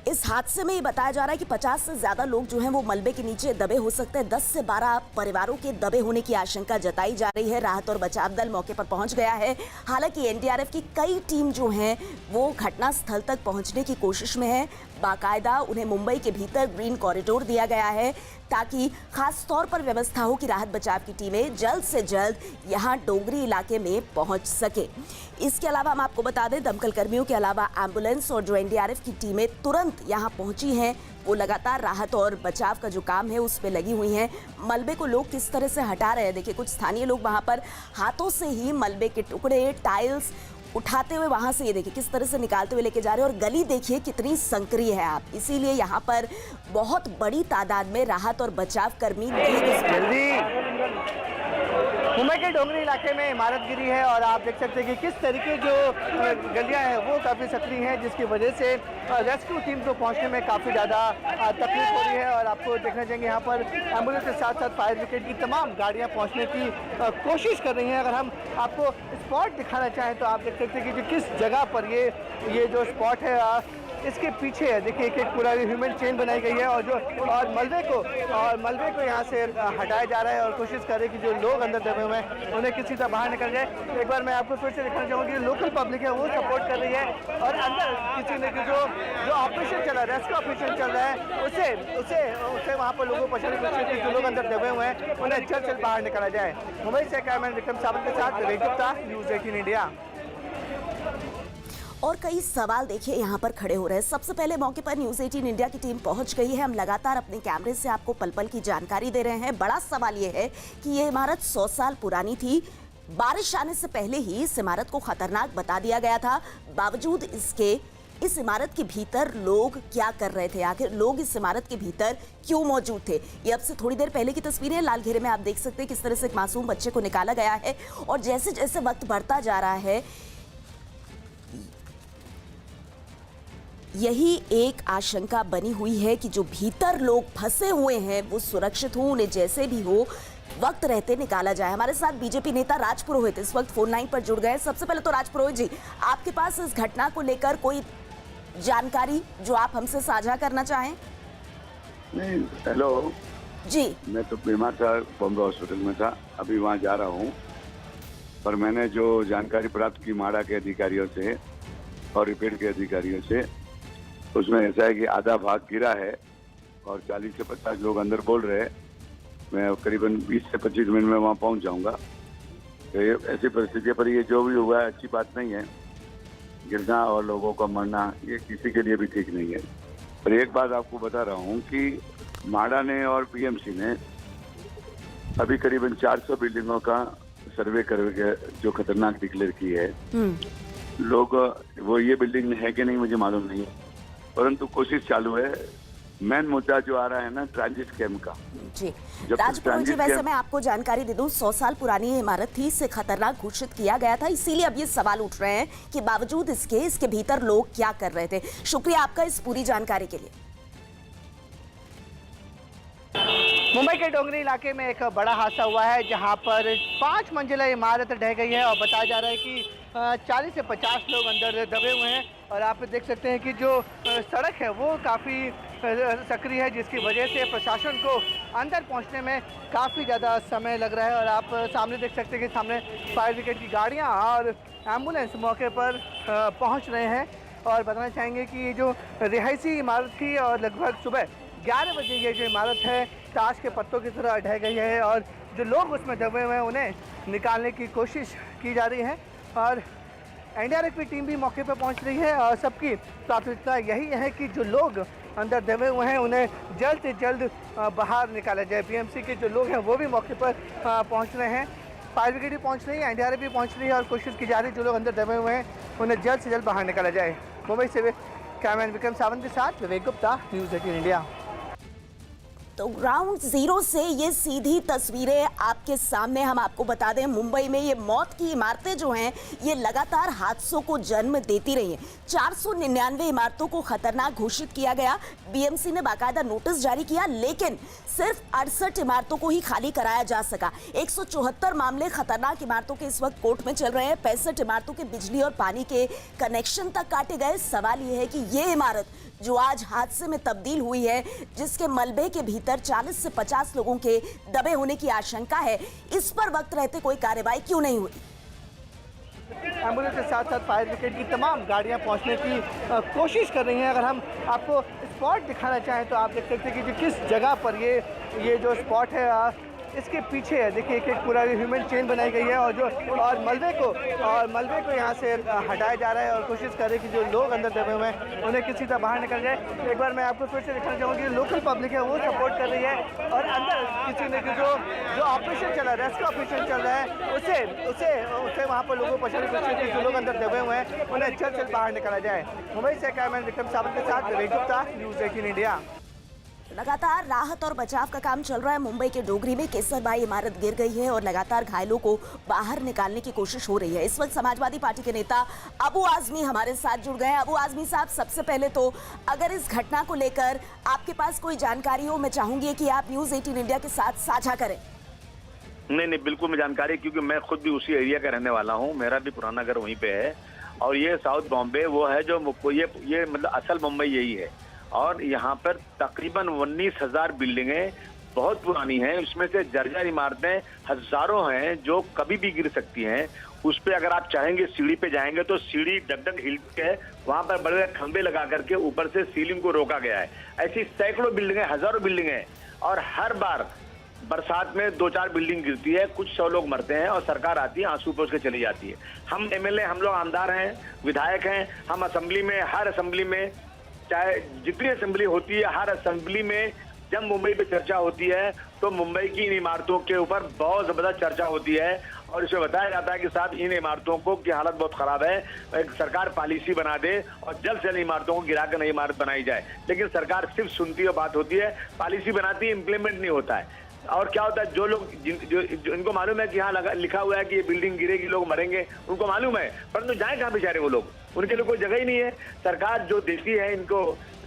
इस हादसे में ये बताया जा रहा है कि 50 से ज्यादा लोग जो हैं वो मलबे के नीचे दबे हो सकते हैं। 10 से 12 परिवारों के दबे होने की आशंका जताई जा रही है। राहत और बचाव दल मौके पर पहुंच गया है। हालांकि एनडीआरएफ की कई टीम जो हैं वो घटना स्थल तक पहुंचने की कोशिश में है। बाकायदा उन्हें मुंबई के भीतर ग्रीन कॉरिडोर दिया गया है ताकि खास तौर पर व्यवस्था हो कि राहत बचाव की टीमें जल्द से जल्द यहां डोंगरी इलाके में पहुंच सके। इसके अलावा हम आपको बता दें, दमकल कर्मियों के अलावा एम्बुलेंस और जो एनडीआरएफ की टीमें तुरंत यहां पहुंची हैं वो लगातार राहत और बचाव का जो काम है उस पे लगी हुई हैं। मलबे को लोग किस तरह से हटा रहे हैं, देखिए कुछ स्थानीय लोग वहां पर हाथों से ही मलबे के टुकड़े, टाइल्स उठाते हुए वहां से ये देखिए किस तरह से निकालते हुए लेके जा रहे हैं। और गली देखिए कितनी संकरी है आप, इसीलिए यहाँ पर बहुत बड़ी तादाद में राहत और बचाव कर्मी नहीं घुस पा। मुंबई के डोंगरी इलाके में इमारत गिरी है और आप देख सकते हैं कि किस तरीके जो गलियां हैं वो काफ़ी सक्रिय हैं, जिसकी वजह से रेस्क्यू टीम को पहुंचने में काफ़ी ज़्यादा तकलीफ हो रही है। और आपको देखना चाहिए यहाँ पर एम्बुलेंस के साथ साथ फायर ब्रिगेड की तमाम गाड़ियाँ पहुँचने की कोशिश कर रही हैं। अगर हम आपको स्पॉट दिखाना चाहें तो आप देख सकते हैं कि किस जगह पर ये जो स्पॉट है इसके पीछे है, देखिए एक पूरा ह्यूमन चेन बनाई गई है और मलबे को यहाँ से हटाया जा रहा है और कोशिश कर रहे हैं कि जो लोग अंदर दबे हुए हैं उन्हें किसी तरह बाहर निकल जाए। एक बार मैं आपको फिर से दिखाना चाहूँगी, लोकल पब्लिक है वो सपोर्ट कर रही है और अंदर किसी ने जो ऑपरेशन चल रहा है, रेस्क्यू ऑपरेशन चल रहा है, उसे वहाँ पर लोगों को पहुँचाने की कोशिश की, जो लोग अंदर दबे हुए हैं उन्हें जल्द से जल्द बाहर निकाला जाए। मुंबई से कैमरामैन विक्रम सावंत के साथ विवेक गुप्ता, न्यूज़ 18 इंडिया। और कई सवाल देखिए यहाँ पर खड़े हो रहे हैं। सबसे पहले मौके पर न्यूज़ 18 इंडिया की टीम पहुंच गई है। हम लगातार अपने कैमरे से आपको पल पल की जानकारी दे रहे हैं। बड़ा सवाल ये है कि ये इमारत 100 साल पुरानी थी, बारिश आने से पहले ही इस इमारत को खतरनाक बता दिया गया था। बावजूद इसके इस इमारत के भीतर लोग क्या कर रहे थे, आखिर लोग इस इमारत के भीतर क्यों मौजूद थे? ये अब से थोड़ी देर पहले की तस्वीरें लाल घेरे में आप देख सकते हैं किस तरह से एक मासूम बच्चे को निकाला गया है। और जैसे जैसे वक्त बढ़ता जा रहा है यही एक आशंका बनी हुई है कि जो भीतर लोग फंसे हुए हैं वो सुरक्षित हों, उन्हें जैसे भी हो वक्त रहते निकाला जाए। हमारे साथ बीजेपी नेता राज पुरोहित इस वक्त फोन लाइन पर जुड़ गए। सबसे पहले तो राज पुरोहित जी, आपके पास इस घटना को लेकर कोई जानकारी जो आप हमसे साझा करना चाहें? नहीं, हेलो जी। मैं तो बीमार था, बॉम्बे हॉस्पिटल में था, अभी वहाँ जा रहा हूँ। पर मैंने जो जानकारी प्राप्त की माड़ा के अधिकारियों से और रिपेयर के अधिकारियों से, उसमें ऐसा है कि आधा भाग गिरा है और 40 से 50 लोग अंदर बोल रहे हैं मैं करीबन 20 से 25 मिनट में वहाँ पहुँच जाऊँगा। तो ये ऐसी परिस्थिति पर ये जो भी हुआ है अच्छी बात नहीं है। गिरना और लोगों का मरना ये किसी के लिए भी ठीक नहीं है। पर एक बात आपको बता रहा हूँ कि माडा ने और बीएमसी ने अभी करीबन 400 बिल्डिंगों का सर्वे करके जो खतरनाक डिक्लेयर की है। लोग वो ये बिल्डिंग है कि नहीं मुझे मालूम नहीं है, परंतु कोशिश चालू है। मेन मुद्दा जो आ रहा है ना ट्रांजिट कैम्प का। जी राजपुरोहित जी, वैसे मैं आपको जानकारी दे दूं, 100 साल पुरानी ये इमारत थी, इससे खतरनाक घोषित किया गया था। इसीलिए अब ये सवाल उठ रहे हैं कि बावजूद इसके भीतर लोग क्या कर रहे थे। शुक्रिया आपका इस पूरी जानकारी के लिए। मुंबई के डोंगरी इलाके में एक बड़ा हादसा हुआ है जहां पर 5 मंजिला इमारत ढह गई है और बताया जा रहा है कि 40 से 50 लोग अंदर दबे हुए हैं। और आप देख सकते हैं कि जो सड़क है वो काफ़ी सक्रिय है, जिसकी वजह से प्रशासन को अंदर पहुंचने में काफ़ी ज़्यादा समय लग रहा है। और आप सामने देख सकते हैं कि सामने फायर ब्रिगेड की गाड़ियाँ और एम्बुलेंस मौके पर पहुँच रहे हैं। और बताना चाहेंगे कि ये जो रिहायशी इमारत थी और लगभग सुबह 11 बजे ये जो इमारत है ताश के पत्तों की तरह ढह गई है और जो लोग उसमें दबे हुए हैं उन्हें निकालने की कोशिश की जा रही है। और एनडीआरएफ की टीम भी मौके पर पहुंच रही है और सबकी प्राथमिकता यही है कि जो लोग अंदर दबे हुए हैं उन्हें जल्द से जल्द बाहर निकाला जाए। बीएमसी के जो लोग हैं वो भी मौके पर पहुंच रहे हैं, फायर ब्रिगेड भी पहुंच रही है, एनडीआरएफ भी पहुंच रही है और कोशिश की जा रही है जो लोग अंदर दबे हुए हैं उन्हें जल्द से जल्द बाहर निकाला जाए। मुंबई से कैमरामैन विक्रम सावंत के साथ विवेक गुप्ता, न्यूज़ 18 इंडिया। तो ग्राउंड जीरो से ये सीधी तस्वीरें आपके सामने। हम आपको बता दें, मुंबई में ये मौत की इमारतें जो हैं ये लगातार हादसों को जन्म देती रही हैं। 499 इमारतों को खतरनाक घोषित किया गया, बीएमसी ने बाकायदा नोटिस जारी किया, लेकिन सिर्फ 68 इमारतों को ही खाली कराया जा सका। 174 मामले खतरनाक इमारतों के इस वक्त कोर्ट में चल रहे हैं। 65 इमारतों के बिजली और पानी के कनेक्शन तक काटे गए। सवाल ये है कि ये इमारत जो आज हादसे में तब्दील हुई है, जिसके मलबे के भीतर 40 से 50 लोगों के दबे होने की आशंका है, इस पर वक्त रहते कोई कार्रवाई क्यों नहीं हुई? एम्बुलेंस के साथ साथ फायर ब्रिगेड की तमाम गाड़ियां पहुंचने की कोशिश कर रही हैं। अगर हम आपको स्पॉट दिखाना चाहें तो आप देख सकते हैं कि किस जगह पर ये जो स्पॉट है इसके पीछे है। देखिए एक पूरा ह्यूमन चेन बनाई गई है और मलबे को यहाँ से हटाया जा रहा है और कोशिश कर रहे हैं कि जो लोग अंदर दबे हुए हैं उन्हें किसी तरह बाहर निकल जाए। एक बार मैं आपको फिर से दिखाना चाहूँगी, लोकल पब्लिक है वो सपोर्ट कर रही है और अंदर किसी ने जो ऑपरेशन चल रहा है, रेस्क्यू ऑपरेशन चल रहा है, उसे वहाँ पर लोगों को पहुँचाने की कोशिश की। जो लोग अंदर दबे हुए हैं उन्हें जल्द से जल्द बाहर निकाला जाए। मुंबई से कैमरामैन विक्रम सावंत के साथ विवेक गुप्ता, न्यूज़ 18 इंडिया। लगातार राहत और बचाव का काम चल रहा है। मुंबई के डोगरी में केसरबाई इमारत गिर गई है और लगातार घायलों को बाहर निकालने की कोशिश हो रही है। इस वक्त समाजवादी पार्टी के नेता अबू आजमी हमारे साथ जुड़ गए हैं। अबू आजमी साहब, सबसे पहले तो अगर इस घटना को लेकर आपके पास कोई जानकारी हो, मैं चाहूंगी कि आप न्यूज़ 18 इंडिया के साथ साझा करें। नहीं, बिल्कुल मैं जानकारी, क्योंकि मैं खुद भी उसी एरिया का रहने वाला हूँ, मेरा भी पुराना घर वहीं पे है। और ये साउथ बॉम्बे वो है जो ये मतलब असल मुंबई यही है। और यहाँ पर तकरीबन 19,000 बिल्डिंगें बहुत पुरानी हैं, उसमें से जर्जर इमारतें हजारों हैं जो कभी भी गिर सकती हैं। उस पर अगर आप चाहेंगे सीढ़ी पे जाएंगे तो सीढ़ी डग हिलती है, वहाँ पर बड़े बड़े खंबे लगा करके ऊपर से सीलिंग को रोका गया है। ऐसी सैकड़ों बिल्डिंगें, हजारों बिल्डिंगें, और हर बार बरसात में 2-4 बिल्डिंग गिरती है, कुछ 100 लोग मरते हैं और सरकार आती है आंसू पोंछ के चली जाती है। हम एमएलए, हम लोग आमदार हैं, विधायक हैं, हम असेंबली में, हर असेंबली में, चाहे जितनी असेंबली होती है, हर असेंबली में जब मुंबई पे चर्चा होती है तो मुंबई की इन इमारतों के ऊपर बहुत जबरदस्त चर्चा होती है और इसमें बताया जाता है कि साहब इन इमारतों को की हालत बहुत खराब है, एक सरकार पॉलिसी बना दे और जल्द से जल्द इमारतों को गिरा कर नई इमारत बनाई जाए। लेकिन सरकार सिर्फ सुनती है, बात होती है, पॉलिसी बनाती है, इम्प्लीमेंट नहीं होता है। और क्या होता है, जो लोग इनको मालूम है कि यहाँ लिखा हुआ है कि ये बिल्डिंग गिरेगी, लोग मरेंगे, उनको मालूम है, परंतु जाए कहाँ बेचारे वो लोग, उनके लिए कोई जगह ही नहीं है। सरकार जो देती है इनको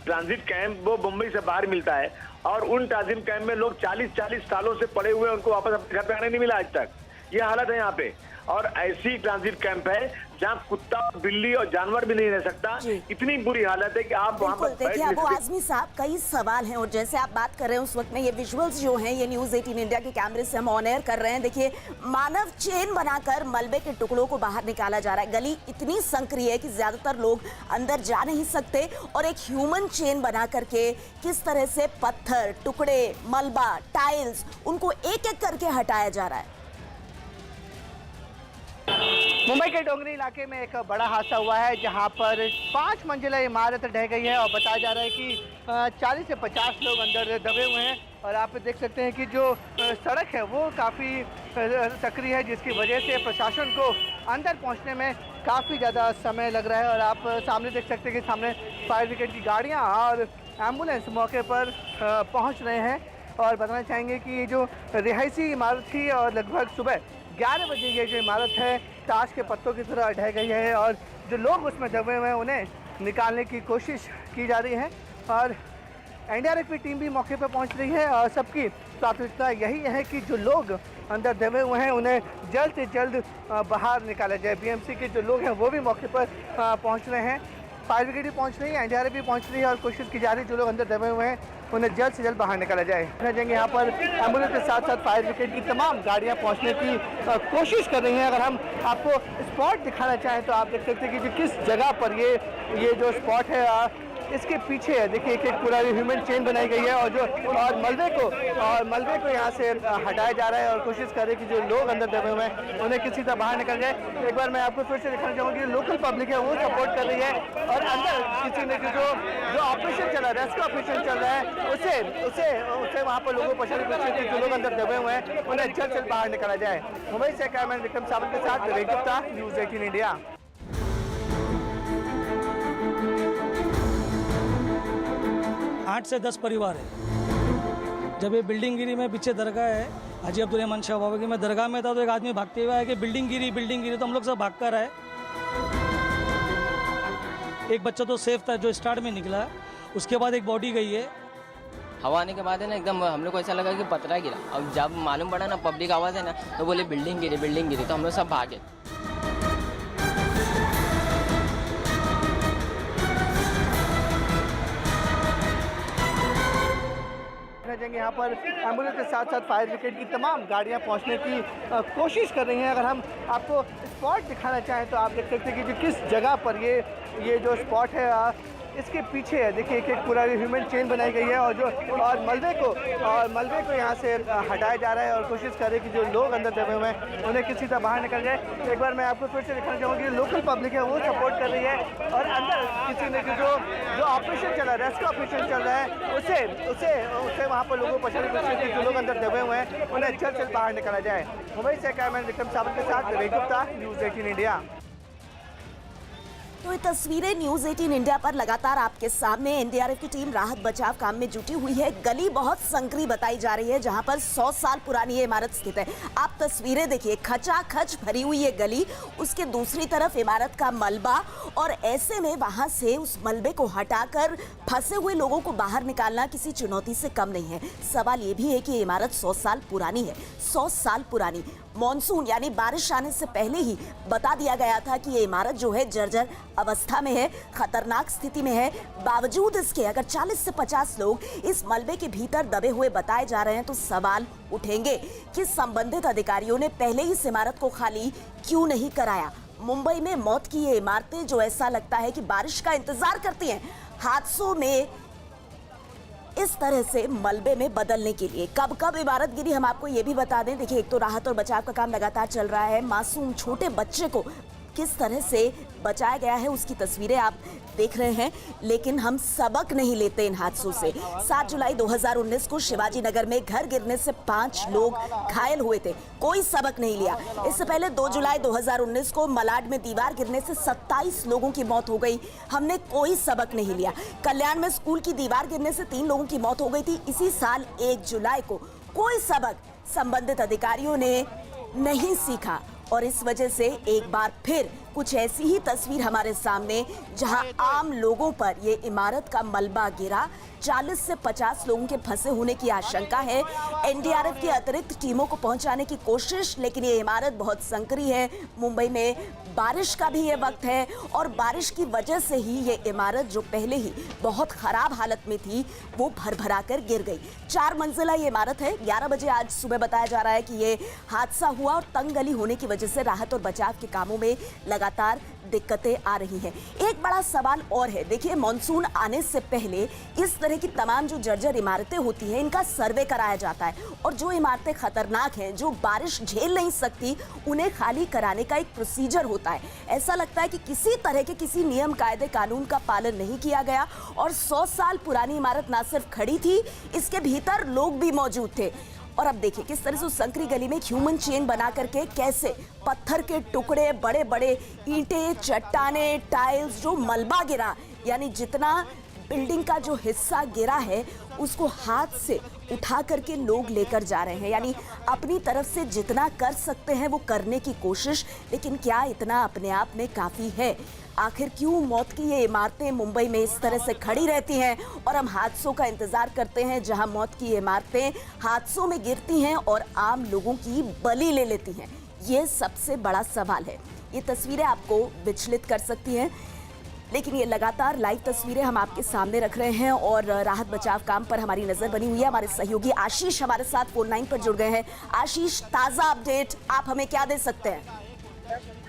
ट्रांजिट कैंप, वो मुंबई से बाहर मिलता है और उन ट्रांजिट कैंप में लोग 40-40 सालों से पड़े हुए, उनको वापस अपने घर पे आने नहीं मिला आज तक। ये हालत है यहाँ पे। और ऐसी ट्रांजिट कैंप है जहाँ कुत्ता, बिल्ली और जानवर भी नहीं रह सकता। इतनी बुरी हालत है कि आप वहाँ पर देखिए अबू आजमी साहब, कई सवाल हैं और जैसे आप बात कर रहे हैं उस वक्त में ये विजुअल्स जो हैं ये न्यूज़ 18 इंडिया के कैमरे से हम ऑन एयर कर रहे हैं। देखिए मानव चेन बनाकर मलबे के टुकड़ों को बाहर निकाला जा रहा है। गली इतनी संकरी है कि ज्यादातर लोग अंदर जा नहीं सकते और एक ह्यूमन चेन बना करके किस तरह से पत्थर, टुकड़े, मलबा, टाइल्स उनको एक एक करके हटाया जा रहा है। मुंबई के डोंगरी इलाके में एक बड़ा हादसा हुआ है जहां पर 5 मंजिला इमारत ढह गई है और बताया जा रहा है कि 40 से 50 लोग अंदर दबे हुए हैं। और आप देख सकते हैं कि जो सड़क है वो काफ़ी सक्रिय है, जिसकी वजह से प्रशासन को अंदर पहुंचने में काफ़ी ज़्यादा समय लग रहा है। और आप सामने देख सकते हैं कि सामने फायर ब्रिगेड की गाड़ियाँ और एम्बुलेंस मौके पर पहुँच रहे हैं। और बताना चाहेंगे कि ये जो रिहायशी इमारत थी और लगभग सुबह 11 बजे ये जो इमारत है ताश के पत्तों की तरह ढह गई है और जो लोग उसमें दबे हुए हैं उन्हें निकालने की कोशिश की जा रही है। और एनडीआरएफ की टीम भी मौके पर पहुंच रही है और सबकी प्राथमिकता यही है कि जो लोग अंदर दबे हुए हैं उन्हें जल्द से जल्द बाहर निकाला जाए। बीएमसी के जो लोग हैं वो भी मौके पर पहुँच रहे हैं, फायर ब्रिगेड भी पहुँच रही है, एनडीआरएफ भी पहुँच रही है और कोशिश की जा रही है जो लोग अंदर दबे हुए हैं उन्हें जल्द से जल्द बाहर निकाला जाए। जाएंगे यहाँ पर एम्बुलेंस के साथ साथ फायर ब्रिगेड की तमाम गाड़ियाँ पहुँचने की कोशिश कर रही हैं। अगर हम आपको स्पॉट दिखाना चाहें तो आप देख सकते हैं कि किस जगह पर ये जो स्पॉट है इसके पीछे है। देखिए एक पूरा ह्यूमन चेन बनाई गई है और मलबे को यहाँ से हटाया जा रहा है और कोशिश कर रहे हैं कि जो लोग अंदर दबे हुए हैं उन्हें किसी तरह बाहर निकल जाए। एक बार मैं आपको फिर से दिखाना चाहूँगी, लोकल पब्लिक है वो सपोर्ट कर रही है और अंदर किसी ने जो ऑपरेशन चल रहा है, रेस्क्यू ऑपरेशन चल रहा है उसे वहाँ पर लोगों को पहुँचाने की कोशिश की, जो लोग अंदर दबे हुए हैं उन्हें जल्द से बाहर निकाला जाए। मुंबई से कैमरामैन विक्रम सावंत के साथ विवेक गुप्ता, न्यूज़ 18 इंडिया। 8 से 10 परिवार है। जब ये बिल्डिंग गिरी में पीछे दरगाह है हाजी अब्दुल रहमान शाह बाबा की, मैं दरगाह में था तो एक आदमी भागते हुए आया कि बिल्डिंग गिरी तो हम लोग सब भाग कर आए। एक बच्चा तो सेफ था जो स्टार्ट में निकला, उसके बाद एक बॉडी गई है। हवा आने के बाद है ना एकदम हम लोग को ऐसा लगा कि पतरा गिरा। अब जब मालूम पड़ा ना पब्लिक आवाज़ है ना तो बोले बिल्डिंग गिरी तो हम लोग सब भागे। जाएंगे यहाँ पर एम्बुलेंस के साथ साथ फायर ब्रिगेड की तमाम गाड़ियाँ पहुँचने की कोशिश कर रही हैं। अगर हम आपको स्पॉट दिखाना चाहें तो आप देख सकते हैं कि किस जगह पर ये जो स्पॉट है इसके पीछे है। देखिए एक पूरा ह्यूमन चेन बनाई गई है और मलबे को यहाँ से हटाया जा रहा है और कोशिश कर रहे हैं कि जो लोग अंदर दबे हुए हैं उन्हें किसी तरह बाहर निकल जाए। एक बार मैं आपको फिर से दिखाना चाहूँगी, लोकल पब्लिक है वो सपोर्ट कर रही है और अंदर किसी ने जो ऑपरेशन चल रहा है, रेस्क्यू ऑपरेशन चल रहा है उसे वहाँ पर लोगों को पहुँचाने की कोशिश की, जो लोग अंदर दबे हुए हैं उन्हें जल्द से जल्द बाहर निकाला जाए। मुंबई से कैमरामैन विक्रम सावंत के साथ विवेक गुप्ता, न्यूज़ 18 इंडिया। तो ये तस्वीरें न्यूज़ 18 इंडिया पर लगातार आपके सामने। एनडीआरएफ की टीम राहत बचाव काम में जुटी हुई है। गली बहुत संकरी बताई जा रही है जहां पर 100 साल पुरानी ये इमारत स्थित है। आप तस्वीरें देखिए, खचाखच भरी हुई है गली, उसके दूसरी तरफ इमारत का मलबा और ऐसे में वहां से उस मलबे को हटाकर फंसे हुए लोगों को बाहर निकालना किसी चुनौती से कम नहीं है। सवाल ये भी है कि ये इमारत 100 साल पुरानी है। 100 साल पुरानी, मॉनसून यानी बारिश आने से पहले ही बता दिया गया था कि ये इमारत जो है जर्जर अवस्था में है, खतरनाक स्थिति में है। बावजूद इसके अगर 40 से 50 लोग इस मलबे के भीतर दबे हुए बताए जा रहे हैं तो सवाल उठेंगे कि संबंधित अधिकारियों ने पहले ही इस इमारत को खाली क्यों नहीं कराया। मुंबई में मौत की ये इमारतें जो ऐसा लगता है कि बारिश का इंतजार करती हैं, हादसों में इस तरह से मलबे में बदलने के लिए। कब कब इमारत गिरी हम आपको ये भी बता दें। देखिए एक तो राहत और बचाव का काम लगातार चल रहा है, मासूम छोटे बच्चे को किस तरह से बचाया गया है उसकी तस्वीरें आप देख रहे हैं। लेकिन हम सबक नहीं लेते इन हादसों से। 7 जुलाई 2019 को शिवाजी नगर में घर गिरने से 5 लोग घायल हुए थे, कोई सबक नहीं लिया। इससे पहले 2 जुलाई 2019 को मलाड में दीवार गिरने से 27 लोगों की मौत हो गई, हमने कोई सबक नहीं लिया। कल्याण में स्कूल की दीवार गिरने से 3 लोगों की मौत हो गई थी। इसी साल 1 जुलाई को कोई सबक संबंधित अधिकारियों ने नहीं सीखा और इस वजह से एक बार फिर कुछ ऐसी ही तस्वीर हमारे सामने जहां आम लोगों पर ये इमारत का मलबा गिरा। 40 से 50 लोगों के फंसे होने की आशंका है। एनडीआरएफ की अतिरिक्त टीमों को पहुंचाने की कोशिश, लेकिन ये इमारत बहुत संकरी है। मुंबई में बारिश का भी ये वक्त है और बारिश की वजह से ही ये इमारत जो पहले ही बहुत खराब हालत में थी वो भरभरा कर गिर गई। 4 मंजिला ये इमारत है। 11 बजे आज सुबह बताया जा रहा है कि ये हादसा हुआ और तंग गली होने की वजह से राहत और बचाव के कामों में लगातार दिक्कतें आ रही हैं। एक बड़ा सवाल और है, देखिए मॉनसून आने से पहले इस तरह की तमाम जो जर्जर इमारतें होती हैं इनका सर्वे कराया जाता है और जो इमारतें खतरनाक हैं, जो बारिश झेल नहीं सकती, उन्हें खाली कराने का एक प्रोसीजर होता है। ऐसा लगता है कि किसी तरह के किसी नियम कायदे कानून का पालन नहीं किया गया और 100 साल पुरानी इमारत ना सिर्फ खड़ी थी, इसके भीतर लोग भी मौजूद थे। और अब देखिए किस तरह से उस संकरी गली में ह्यूमन चेन बना करके कैसे पत्थर के टुकड़े, बड़े बड़े ईंटें, चट्टाने, टाइल्स, जो मलबा गिरा, यानी जितना बिल्डिंग का जो हिस्सा गिरा है उसको हाथ से उठा करके लोग लेकर जा रहे हैं। यानी अपनी तरफ से जितना कर सकते हैं वो करने की कोशिश, लेकिन क्या इतना अपने आप में काफ़ी है? आखिर क्यों मौत की ये इमारतें मुंबई में इस तरह से खड़ी रहती हैं और हम हादसों का इंतजार करते हैं, जहां मौत की इमारतें हादसों में गिरती हैं और आम लोगों की बलि ले लेती हैं? ये सबसे बड़ा सवाल है। ये तस्वीरें आपको विचलित कर सकती हैं, लेकिन ये लगातार लाइव तस्वीरें हम आपके सामने रख रहे हैं और राहत बचाव काम पर हमारी नजर बनी हुई है। हमारे सहयोगी आशीष हमारे साथ फोन लाइन पर जुड़ गए हैं। आशीष, ताजा अपडेट आप हमें क्या दे सकते हैं?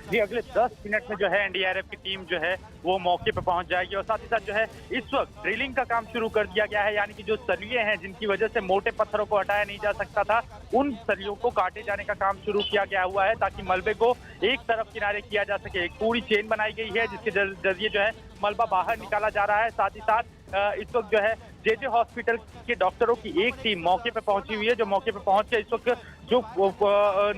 जी, अगले 10 मिनट में जो है एनडीआरएफ की टीम जो है वो मौके पर पहुंच जाएगी और साथ ही साथ जो है इस वक्त ड्रिलिंग का काम शुरू कर दिया गया है। यानी कि जो सरिये हैं जिनकी वजह से मोटे पत्थरों को हटाया नहीं जा सकता था, उन सरियों को काटे जाने का काम शुरू किया गया हुआ है ताकि मलबे को एक तरफ किनारे किया जा सके। एक पूरी चेन बनाई गई है जिसके जरिए जो है मलबा बाहर निकाला जा रहा है। साथ ही साथ इस वक्त जो है जेजे हॉस्पिटल के डॉक्टरों की एक टीम मौके पे पहुंची हुई है, जो मौके पे पहुंच के इस वक्त जो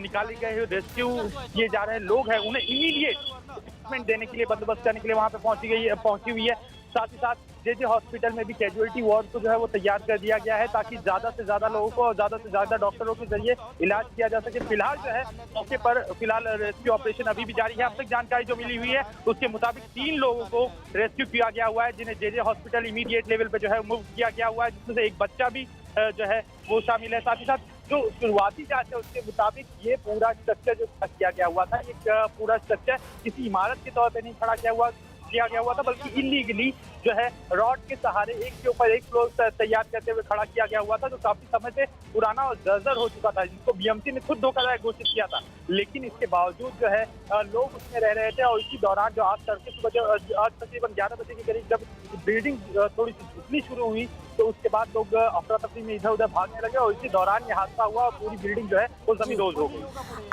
निकाले गए रेस्क्यू किए जा रहे लोग हैं उन्हें इमीडिएट ट्रीटमेंट देने के लिए, बंदोबस्त करने के लिए वहां पे पहुंची हुई है। साथ ही साथ जेजे हॉस्पिटल में भी कैजुअलिटी वार्ड को जो है वो तैयार कर दिया गया है ताकि ज्यादा से ज्यादा लोगों को और ज्यादा से ज्यादा डॉक्टरों के जरिए इलाज किया जा सके। फिलहाल जो है मौके पर फिलहाल रेस्क्यू ऑपरेशन अभी भी जारी है। अब तक जानकारी जो मिली हुई है उसके मुताबिक 3 लोगों को रेस्क्यू किया गया हुआ है, जिन्हें जेजे हॉस्पिटल इमीडिएट लेवल पे जो है मूव किया गया हुआ है, जिसमें से एक बच्चा भी जो है वो शामिल है। साथ ही साथ जो शुरुआती जांच है उसके मुताबिक ये पूरा स्ट्रक्चर जो किया गया हुआ था, ये पूरा स्ट्रक्चर किसी इमारत के तौर पर नहीं खड़ा किया गया था, बल्कि इलीगली जो है रॉड के सहारे एक के ऊपर एक फ्लोर तैयार करते हुए खड़ा किया गया हुआ था, जो काफी समय से पुराना और जर्जर हो चुका था, जिसको बीएमसी ने खुद धोखाधड़ी घोषित किया था। लेकिन इसके बावजूद जो है लोग उसमें रह रहे थे और इसी दौरान जो आज तकरीबन 11 बजे के करीब जब बिल्डिंग थोड़ी सी झुकनी शुरू हुई तो उसके बाद लोग अफरा तफरी में इधर उधर भागने लगे और इसी दौरान ये हादसा हुआ और पूरी बिल्डिंग जो है वो जमींदोज हो गई।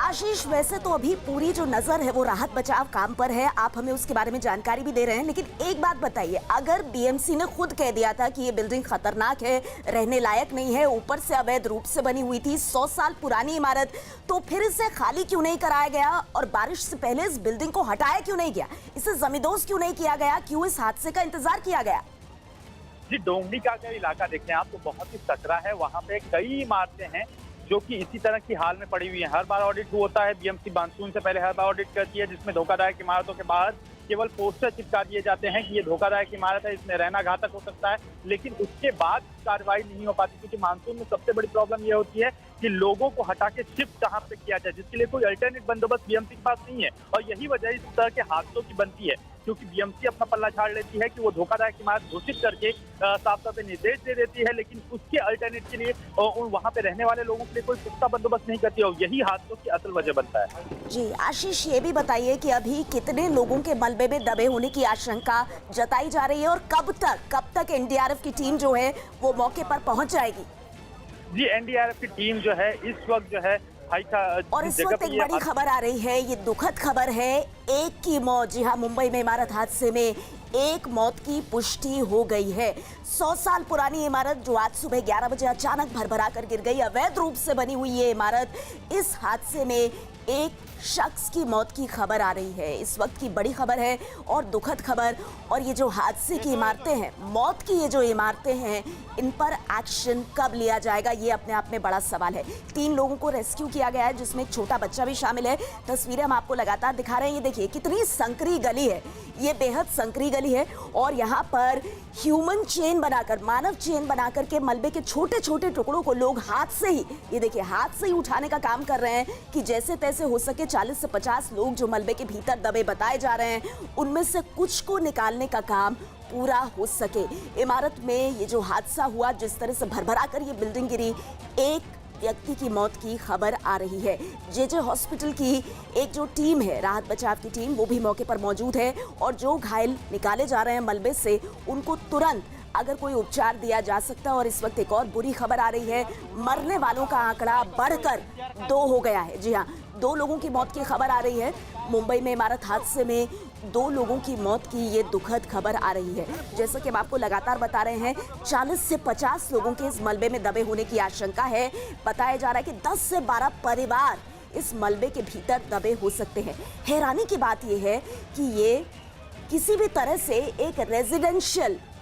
आशीष, वैसे तो अभी पूरी जो नजर है वो राहत बचाव काम पर है, आप हमें उसके बारे में जानकारी भी दे रहे हैं, लेकिन एक बात बताइए, अगर बीएमसी ने खुद कह दिया था कि ये बिल्डिंग खतरनाक है, रहने लायक नहीं है, ऊपर से अवैध रूप से बनी हुई थी, 100 साल पुरानी इमारत, तो फिर इसे खाली क्यों नहीं कराया गया और बारिश से पहले इस बिल्डिंग को हटाया क्यों नहीं गया? इसे जमींदोज क्यों नहीं किया गया? क्यों इस हादसे का इंतजार किया गया? जी, डोंगरी का अगर इलाका देखें आप तो बहुत ही सकरा है। वहाँ पे कई इमारतें हैं जो कि इसी तरह की हाल में पड़ी हुई हैं। हर बार ऑडिट होता है, बीएमसी मानसून से पहले हर बार ऑडिट करती है, जिसमें धोखादायक इमारतों के बाहर केवल पोस्टर चिपका दिए जाते हैं कि ये धोखादायक इमारत है, इसमें रहना घातक हो सकता है, लेकिन उसके बाद कार्रवाई नहीं हो पाती, क्योंकि मानसून में सबसे बड़ी प्रॉब्लम ये होती है कि लोगों को हटा के शिफ्ट कहाँ पे किया जाए, जिसके लिए कोई अल्टरनेट बंदोबस्त बीएमसी के पास नहीं है। और यही वजह इस तरह के हादसों की बनती है, क्योंकि बीएमसी अपना पल्ला झाड़ लेती है कि वो धोखादायक इमारत घोषित करके साफ तौर पे निर्देश दे देती है, लेकिन उसके अल्टरनेट के लिए वहाँ पे रहने वाले लोगों के लिए कोई पुख्ता बंदोबस्त नहीं करती और यही हादसों की असल वजह बनता है। जी आशीष, ये भी बताइए कि अभी कितने लोगों के मलबे में दबे होने की आशंका जताई जा रही है और कब तक एनडीआरएफ की टीम जो है वो मौके पर पहुंच जाएगी? जी, एनडीआरएफ की टीम जो है इस वक्त जो है और इस वक्त एक बड़ी खबर आ रही है, ये दुखद खबर है, एक की मौत। जी हाँ, मुंबई में इमारत हादसे में एक मौत की पुष्टि हो गई है। 100 साल पुरानी इमारत जो आज सुबह 11 बजे अचानक भरभरा कर गिर गई, अवैध रूप से बनी हुई ये इमारत, इस हादसे में एक शख्स की मौत की खबर आ रही है। इस वक्त की बड़ी खबर है और दुखद खबर। और ये जो हादसे की इमारतें हैं, मौत की ये जो इमारतें हैं, इन पर एक्शन कब लिया जाएगा, ये अपने आप में बड़ा सवाल है। 3 लोगों को रेस्क्यू किया गया है, जिसमें एक छोटा बच्चा भी शामिल है। तस्वीरें हम आपको लगातार दिखा रहे हैं। ये देखिए कितनी संकरी गली है, ये बेहद संकरी गली गली है और यहाँ पर ह्यूमन चेन बनाकर, मानव चेन बनाकर के मलबे के छोटे छोटे टुकड़ों को लोग हाथ से ही, ये देखिए, हाथ से ही उठाने का काम कर रहे हैं कि जैसे तैसे हो सके 40 से 50 लोग जो मलबे के भीतर दबे बताए जा रहे हैं, उनमें से कुछ को निकालने का काम पूरा हो सके। इमारत में ये जो हादसा हुआ, जिस तरह से भरभरा कर ये बिल्डिंग गिरी, एक व्यक्ति की मौत की खबर आ रही है। जेजे हॉस्पिटल की एक जो टीम है, राहत बचाव की टीम, वो भी मौके पर मौजूद है और जो घायल निकाले जा रहे हैं मलबे से, उनको तुरंत अगर कोई उपचार दिया जा सकता है। और इस वक्त एक और बुरी खबर आ रही है, मरने वालों का आंकड़ा बढ़कर 2 हो गया है। जी हाँ, 2 लोगों की मौत की खबर आ रही है। मुंबई में इमारत हादसे में 2 लोगों की मौत की ये दुखद खबर आ रही है। जैसा कि हम आपको लगातार बता रहे हैं, 40 से 50 लोगों के इस मलबे में दबे होने की आशंका है। बताया जा रहा है कि 10 से 12 परिवार इस मलबे के भीतर दबे हो सकते हैं। हैरानी की बात यह है कि ये किसी भी तरह से एक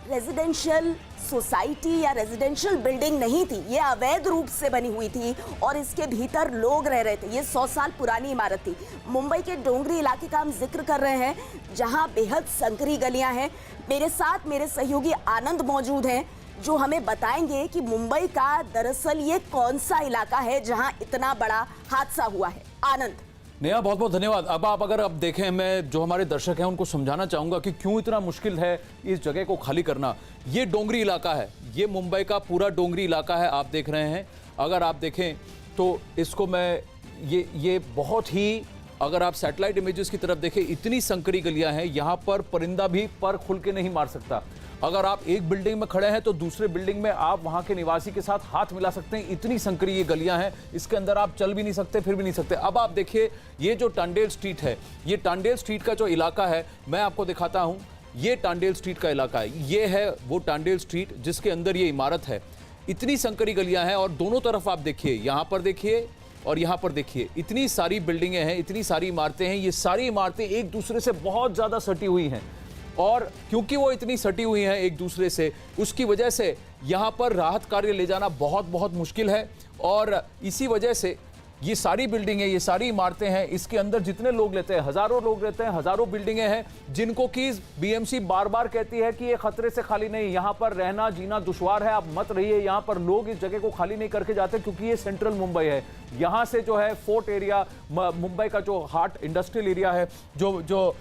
रेजिडेंशियल सोसाइटी या रेजिडेंशियल बिल्डिंग नहीं थी, ये अवैध रूप से बनी हुई थी और इसके भीतर लोग रह रहे थे। ये 100 साल पुरानी इमारत थी। मुंबई के डोंगरी इलाके का हम जिक्र कर रहे हैं, जहां बेहद संकरी गलियां हैं। मेरे साथ मेरे सहयोगी आनंद मौजूद हैं, जो हमें बताएंगे कि मुंबई का दरअसल ये कौन सा इलाका है जहां इतना बड़ा हादसा हुआ है। आनंद। नेहा, बहुत बहुत धन्यवाद। अब आप अगर अब देखें, मैं जो हमारे दर्शक हैं उनको समझाना चाहूँगा कि क्यों इतना मुश्किल है इस जगह को खाली करना। ये डोंगरी इलाका है, ये मुंबई का पूरा डोंगरी इलाका है, आप देख रहे हैं। अगर आप देखें तो इसको मैं ये बहुत ही, अगर आप सैटेलाइट इमेजेस की तरफ देखें, इतनी संकरी गलियां हैं, यहाँ पर परिंदा भी पर खुल के नहीं मार सकता। अगर आप एक बिल्डिंग में खड़े हैं तो दूसरे बिल्डिंग में आप वहां के निवासी के साथ हाथ मिला सकते हैं। इतनी संकरी ये गलियां हैं, इसके अंदर आप चल भी नहीं सकते, फिर भी नहीं सकते। अब आप देखिए, ये जो टांडेल स्ट्रीट है, ये टांडेल स्ट्रीट का जो इलाका है, मैं आपको दिखाता हूं। ये टांडेल स्ट्रीट का इलाका है, ये है वो टांडेल स्ट्रीट जिसके अंदर ये इमारत है। इतनी संकरी गलियां हैं और दोनों तरफ आप देखिए, यहां पर देखिए और यहां पर देखिए, इतनी सारी बिल्डिंगें हैं, इतनी सारी इमारतें हैं। ये सारी इमारतें एक दूसरे से बहुत ज्यादा सटी हुई हैं और क्योंकि वो इतनी सटी हुई हैं एक दूसरे से, उसकी वजह से यहाँ पर राहत कार्य ले जाना बहुत बहुत मुश्किल है। और इसी वजह से ये सारी बिल्डिंगें, ये सारी इमारतें हैं, इसके अंदर जितने लोग रहते हैं, हज़ारों लोग रहते हैं, हज़ारों बिल्डिंगें हैं, जिनको कि बीएमसी बार बार कहती है कि ये खतरे से खाली नहीं, यहाँ पर रहना जीना दुश्वार है, आप मत रहिए यहाँ पर। लोग इस जगह को खाली नहीं करके जाते क्योंकि ये सेंट्रल मुंबई है। यहाँ से जो है फोर्ट एरिया, मुंबई का जो हार्ट इंडस्ट्रियल एरिया है, जो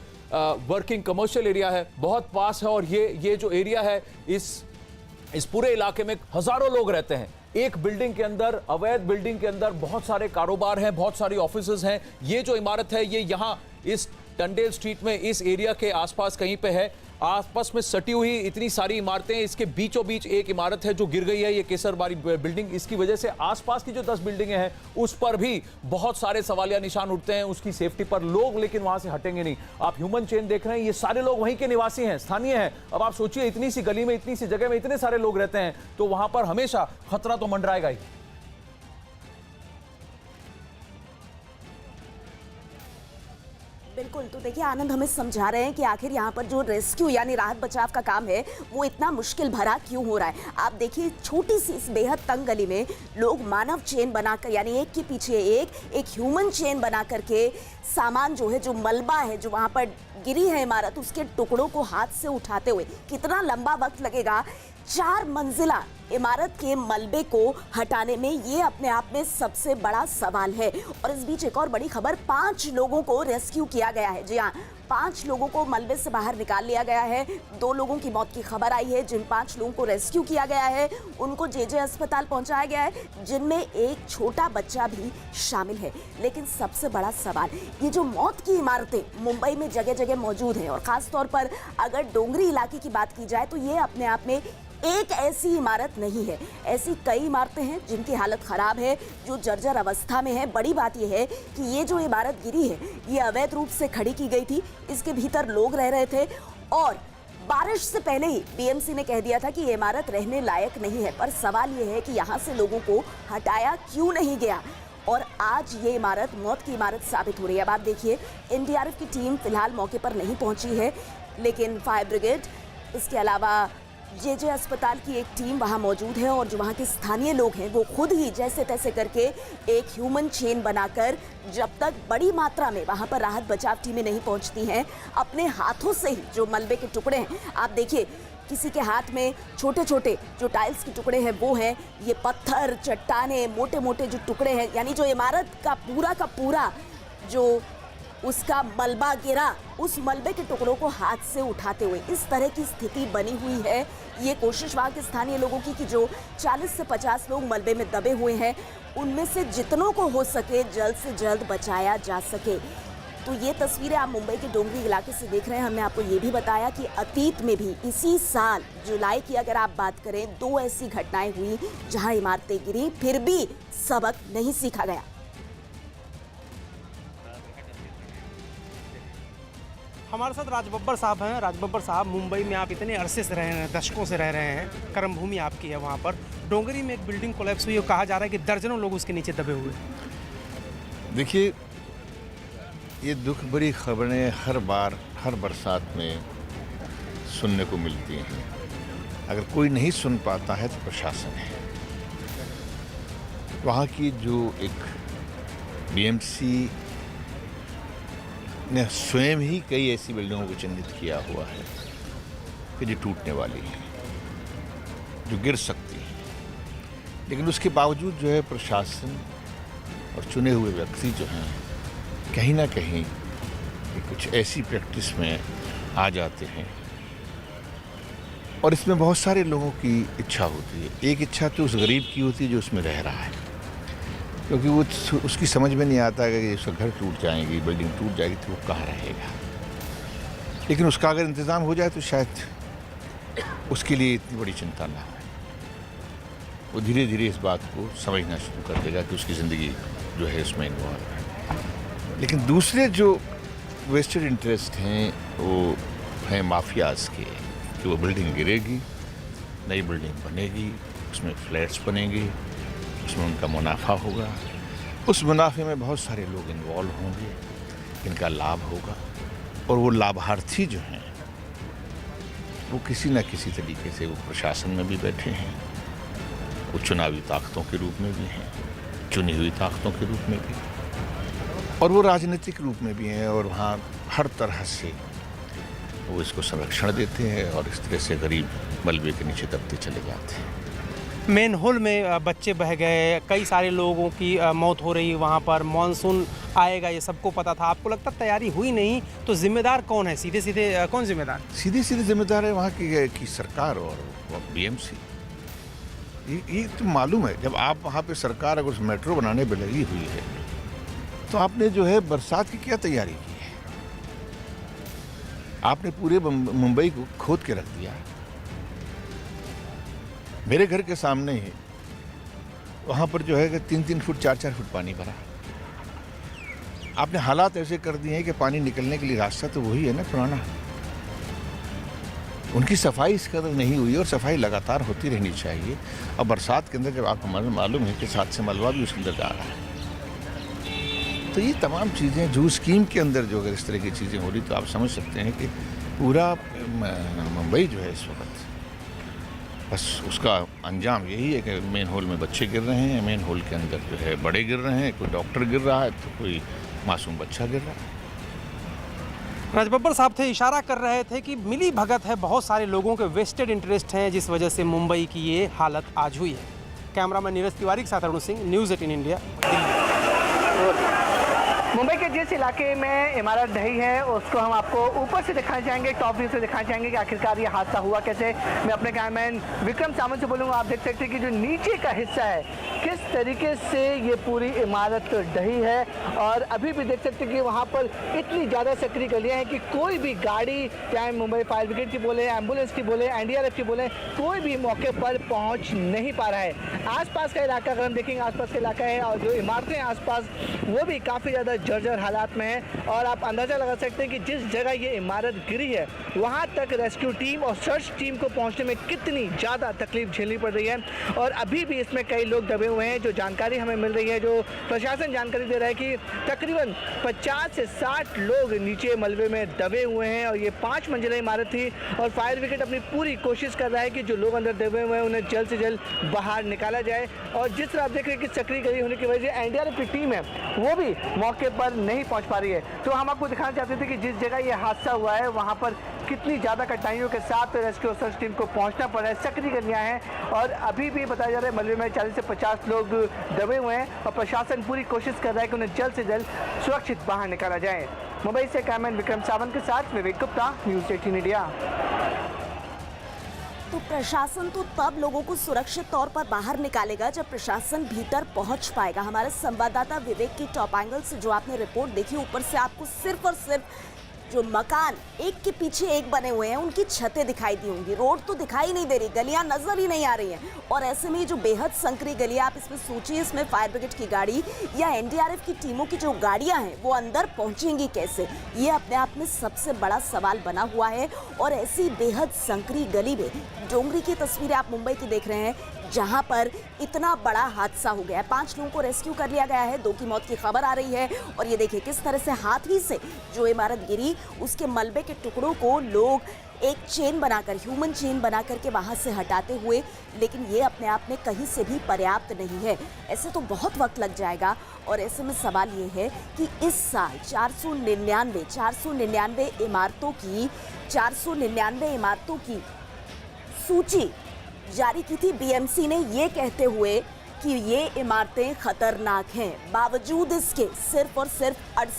वर्किंग कमर्शियल एरिया है, बहुत पास है। और ये जो एरिया है, इस पूरे इलाके में हजारों लोग रहते हैं। एक बिल्डिंग के अंदर, अवैध बिल्डिंग के अंदर बहुत सारे कारोबार हैं, बहुत सारी ऑफिसेज हैं। ये जो इमारत है, ये यहाँ इस टांडेल स्ट्रीट में, इस एरिया के आसपास कहीं पे है। आसपास में सटी हुई इतनी सारी इमारतें, इसके बीचों बीच एक इमारत है जो गिर गई है, ये केसरबारी बिल्डिंग। इसकी वजह से आसपास की जो 10 बिल्डिंगें हैं उस पर भी बहुत सारे सवालिया निशान उठते हैं, उसकी सेफ्टी पर। लोग लेकिन वहां से हटेंगे नहीं। आप ह्यूमन चेन देख रहे हैं, ये सारे लोग वहीं के निवासी हैं, स्थानीय हैं। अब आप सोचिए, इतनी सी गली में, इतनी सी जगह में इतने सारे लोग रहते हैं, तो वहां पर हमेशा खतरा तो मंडराएगा ही। बिल्कुल। तो देखिए, आनंद हमें समझा रहे हैं कि आखिर यहाँ पर जो रेस्क्यू यानी राहत बचाव का काम है, वो इतना मुश्किल भरा क्यों हो रहा है। आप देखिए, छोटी सी इस बेहद तंग गली में लोग मानव चेन बनाकर, यानी एक के पीछे एक ह्यूमन चेन बना करके सामान जो है, जो मलबा है, जो वहाँ पर गिरी है इमारत, उसके टुकड़ों को हाथ से उठाते हुए कितना लंबा वक्त लगेगा 4 मंजिला इमारत के मलबे को हटाने में, ये अपने आप में सबसे बड़ा सवाल है। और इस बीच एक और बड़ी खबर, 5 लोगों को रेस्क्यू किया गया है। जी हाँ, 5 लोगों को मलबे से बाहर निकाल लिया गया है। 2 लोगों की मौत की खबर आई है। जिन 5 लोगों को रेस्क्यू किया गया है, उनको जेजे अस्पताल पहुंचाया गया है, जिनमें एक छोटा बच्चा भी शामिल है। लेकिन सबसे बड़ा सवाल, ये जो मौत की इमारतें मुंबई में जगह जगह मौजूद हैं, और खासतौर पर अगर डोंगरी इलाके की बात की जाए, तो ये अपने आप में एक ऐसी इमारत नहीं है। ऐसी कई इमारतें हैं जिनकी हालत खराब है, जो जर्जर अवस्था में है। बड़ी बात यह है कि ये जो इमारत गिरी है, ये अवैध रूप से खड़ी की गई थी। इसके भीतर लोग रह रहे थे और बारिश से पहले ही बीएमसी ने कह दिया था कि ये इमारत रहने लायक नहीं है। पर सवाल ये है कि यहाँ से लोगों को हटाया क्यों नहीं गया, और आज ये इमारत मौत की इमारत साबित हो रही है। अब आप देखिए, एनडीआरएफ की टीम फिलहाल मौके पर नहीं पहुंची है, लेकिन फायर ब्रिगेड, इसके अलावा जे अस्पताल की एक टीम वहां मौजूद है और जो वहां के स्थानीय लोग हैं वो खुद ही जैसे तैसे करके एक ह्यूमन चेन बनाकर जब तक बड़ी मात्रा में वहां पर राहत बचाव टीमें नहीं पहुंचती हैं, अपने हाथों से ही जो मलबे के टुकड़े हैं, आप देखिए किसी के हाथ में छोटे छोटे जो टाइल्स के टुकड़े हैं वो हैं, ये पत्थर चट्टाने मोटे मोटे जो टुकड़े हैं, यानी जो इमारत का पूरा जो उसका मलबा गिरा, उस मलबे के टुकड़ों को हाथ से उठाते हुए इस तरह की स्थिति बनी हुई है। ये कोशिश वहाँ के स्थानीय लोगों की कि जो 40 से 50 लोग मलबे में दबे हुए हैं उनमें से जितनों को हो सके जल्द से जल्द बचाया जा सके। तो ये तस्वीरें आप मुंबई के डोंगरी इलाके से देख रहे हैं। हमने आपको ये भी बताया कि अतीत में भी इसी साल जुलाई की अगर आप बात करें 2 ऐसी घटनाएं हुई जहां इमारतें गिरी, फिर भी सबक नहीं सीखा गया। हमारे साथ राजबब्बर साहब हैं। राजबब्बर साहब, मुंबई में आप इतने अरसे से रह रहे हैं, दशकों से रह रहे हैं, कर्मभूमि आपकी है वहाँ पर। डोंगरी में एक बिल्डिंग कोलैप्स हुई और कहा जा रहा है कि दर्जनों लोग उसके नीचे दबे हुए। देखिए, ये दुख भरी खबरें हर बार हर बरसात में सुनने को मिलती हैं। अगर कोई नहीं सुन पाता है तो प्रशासन है। वहाँ की जो एक बीएमसी ने स्वयं ही कई ऐसी बिल्डिंगों को चिन्हित किया हुआ है कि जो टूटने वाली है, जो गिर सकती है, लेकिन उसके बावजूद जो है प्रशासन और चुने हुए व्यक्ति जो हैं कहीं ना कहीं कुछ ऐसी प्रैक्टिस में आ जाते हैं और इसमें बहुत सारे लोगों की इच्छा होती है। एक इच्छा तो उस गरीब की होती है जो उसमें रह रहा है, क्योंकि वो उसकी समझ में नहीं आता कि उसका घर टूट जाएगी, बिल्डिंग टूट जाएगी तो वो कहाँ रहेगा। लेकिन उसका अगर इंतज़ाम हो जाए तो शायद उसके लिए इतनी बड़ी चिंता ना हो। वो धीरे धीरे इस बात को समझना शुरू कर देगा कि उसकी ज़िंदगी जो है इसमें इन्वॉल्व है। लेकिन दूसरे जो वेस्टेड इंटरेस्ट हैं वो हैं माफियाज़ के, कि वो बिल्डिंग गिरेगी, नई बिल्डिंग बनेगी, उसमें फ्लैट्स बनेंगे, उसमें उनका मुनाफा होगा, उस मुनाफे में बहुत सारे लोग इन्वॉल्व होंगे, इनका लाभ होगा और वो लाभार्थी जो हैं वो किसी न किसी तरीके से वो प्रशासन में भी बैठे हैं, वो चुनावी ताकतों के रूप में भी हैं, चुनी हुई ताकतों के रूप में भी, और वो राजनीतिक रूप में भी हैं और वहाँ हर तरह से वो इसको संरक्षण देते हैं और इस तरह से गरीब मलबे के नीचे दबते चले जाते हैं। मेन होल में बच्चे बह गए, कई सारे लोगों की मौत हो रही वहाँ पर। मानसून आएगा ये सबको पता था, आपको लगता तैयारी हुई नहीं तो जिम्मेदार कौन है? सीधे सीधे कौन जिम्मेदार? सीधे सीधे जिम्मेदार है वहाँ की सरकार और बीएमसी। ये तो मालूम है, जब आप वहाँ पे सरकार अगर उस मेट्रो बनाने पर लगी हुई है तो आपने जो है बरसात की क्या तैयारी की है? आपने पूरे मुंबई को खोद के रख दिया। मेरे घर के सामने ही वहाँ पर जो है कि 3-3 फुट 4-4 फुट पानी भरा। आपने हालात ऐसे कर दिए हैं कि पानी निकलने के लिए रास्ता तो वही है ना पुराना। उनकी सफाई इस कदर नहीं हुई और सफाई लगातार होती रहनी चाहिए। और बरसात के अंदर जब आपको मालूम है कि साथ से मलबा भी उसके अंदर जा रहा है, तो ये तमाम चीज़ें जो स्कीम के अंदर जो अगर इस तरह की चीज़ें हो रही तो आप समझ सकते हैं कि पूरा मुंबई जो है इस वक्त बस उसका अंजाम यही है कि मेन हॉल में बच्चे गिर रहे हैं, मेन हॉल के अंदर जो है बड़े गिर रहे हैं, कोई डॉक्टर गिर रहा है तो कोई मासूम बच्चा गिर रहा है। राजबब्बर साहब थे, इशारा कर रहे थे कि मिली भगत है, बहुत सारे लोगों के वेस्टेड इंटरेस्ट हैं जिस वजह से मुंबई की ये हालत आज हुई है। कैमरामैन नीरज तिवारी के साथ अरुण सिंह, न्यूज़ 18 इंडिया, दिल्ली। मुंबई के जिस इलाके में इमारत ढही है उसको हम आपको ऊपर से दिखाना चाहेंगे, टॉप व्यू से दिखाना चाहेंगे कि आखिरकार ये हादसा हुआ कैसे। मैं अपने कैमरामैन विक्रम सामंत से बोलूँगा, आप देख सकते हैं कि जो नीचे का हिस्सा है किस तरीके से ये पूरी इमारत ढही है और अभी भी देख सकते हैं कि वहाँ पर इतनी ज़्यादा सक्रिय गलियाँ हैं कि कोई भी गाड़ी, चाहे मुंबई फायर ब्रिगेड की बोले, एम्बुलेंस की बोले, NDRF की बोले, कोई भी मौके पर पहुँच नहीं पा रहा है। आसपास का इलाका अगर हम देखेंगे, आसपास का इलाका है और जो इमारतें आसपास वो भी काफ़ी ज़्यादा जर्जर हालात में है और आप अंदाज़ा लगा सकते हैं कि जिस जगह ये इमारत गिरी है वहाँ तक रेस्क्यू टीम और सर्च टीम को पहुँचने में कितनी ज़्यादा तकलीफ झेलनी पड़ रही है। और अभी भी इसमें कई लोग दबे हुए हैं। जो जानकारी हमें मिल रही है, जो प्रशासन जानकारी दे रहा है कि तकरीबन 50 से 60 लोग नीचे मलबे में दबे हुए हैं और ये 5 मंजिला इमारत थी और फायर ब्रिगेड अपनी पूरी कोशिश कर रहा है कि जो लोग अंदर दबे हुए हैं उन्हें जल्द से जल्द बाहर निकाला जाए। और जिस तरह आप देख रहे हैं कि सक्रिय गली होने की वजह से एनडीआरएफ की टीम है वो भी मौके पर नहीं पहुंच पा रही है। तो हम आपको दिखाना चाहते थे कि जिस जगह ये हादसा हुआ है वहां पर कितनी ज़्यादा कठिनाइयों के साथ रेस्क्यू सर्च टीम को पहुंचना पड़ा है। सक्रिय गलियाँ हैं और अभी भी बताया जा रहा है मलबे में 40 से 50 लोग दबे हुए हैं और प्रशासन पूरी कोशिश कर रहा है कि उन्हें जल्द से जल्द सुरक्षित बाहर निकाला जाए। मुंबई से कैमरामैन विक्रम सावंत के साथ विवेक गुप्ता, न्यूज़ 18 इंडिया। तो प्रशासन तो तब लोगों को सुरक्षित तौर पर बाहर निकालेगा जब प्रशासन भीतर पहुंच पाएगा। हमारे संवाददाता विवेक की टॉप एंगल से जो आपने रिपोर्ट देखी, ऊपर से आपको सिर्फ और सिर्फ जो मकान एक के पीछे एक बने हुए हैं उनकी छतें दिखाई दी होंगी, रोड तो दिखाई नहीं दे रही, गलियां नजर ही नहीं आ रही हैं। और ऐसे में जो बेहद संकरी गलियां, आप इसमें सोचिए, इसमें फायर ब्रिगेड की गाड़ी या एनडीआरएफ की टीमों की जो गाड़ियां हैं वो अंदर पहुंचेंगी कैसे, ये अपने आप में सबसे बड़ा सवाल बना हुआ है। और ऐसी बेहद संकरी गली में डोंगरी की तस्वीरें आप मुंबई की देख रहे हैं जहां पर इतना बड़ा हादसा हो गया है। 5 लोगों को रेस्क्यू कर लिया गया है, 2 की मौत की खबर आ रही है। और ये देखिए किस तरह से हाथ ही से जो इमारत गिरी उसके मलबे के टुकड़ों को लोग एक चेन बनाकर, ह्यूमन चेन बना करके वहां से हटाते हुए, लेकिन ये अपने आप में कहीं से भी पर्याप्त नहीं है। ऐसे तो बहुत वक्त लग जाएगा। और ऐसे में सवाल ये है कि इस साल 499 इमारतों की सूची जारी की थी बीएमसी ने, ये कहते हुए कि ये इमारतें खतरनाक हैं। बावजूद इसके सिर्फ और सिर्फ 68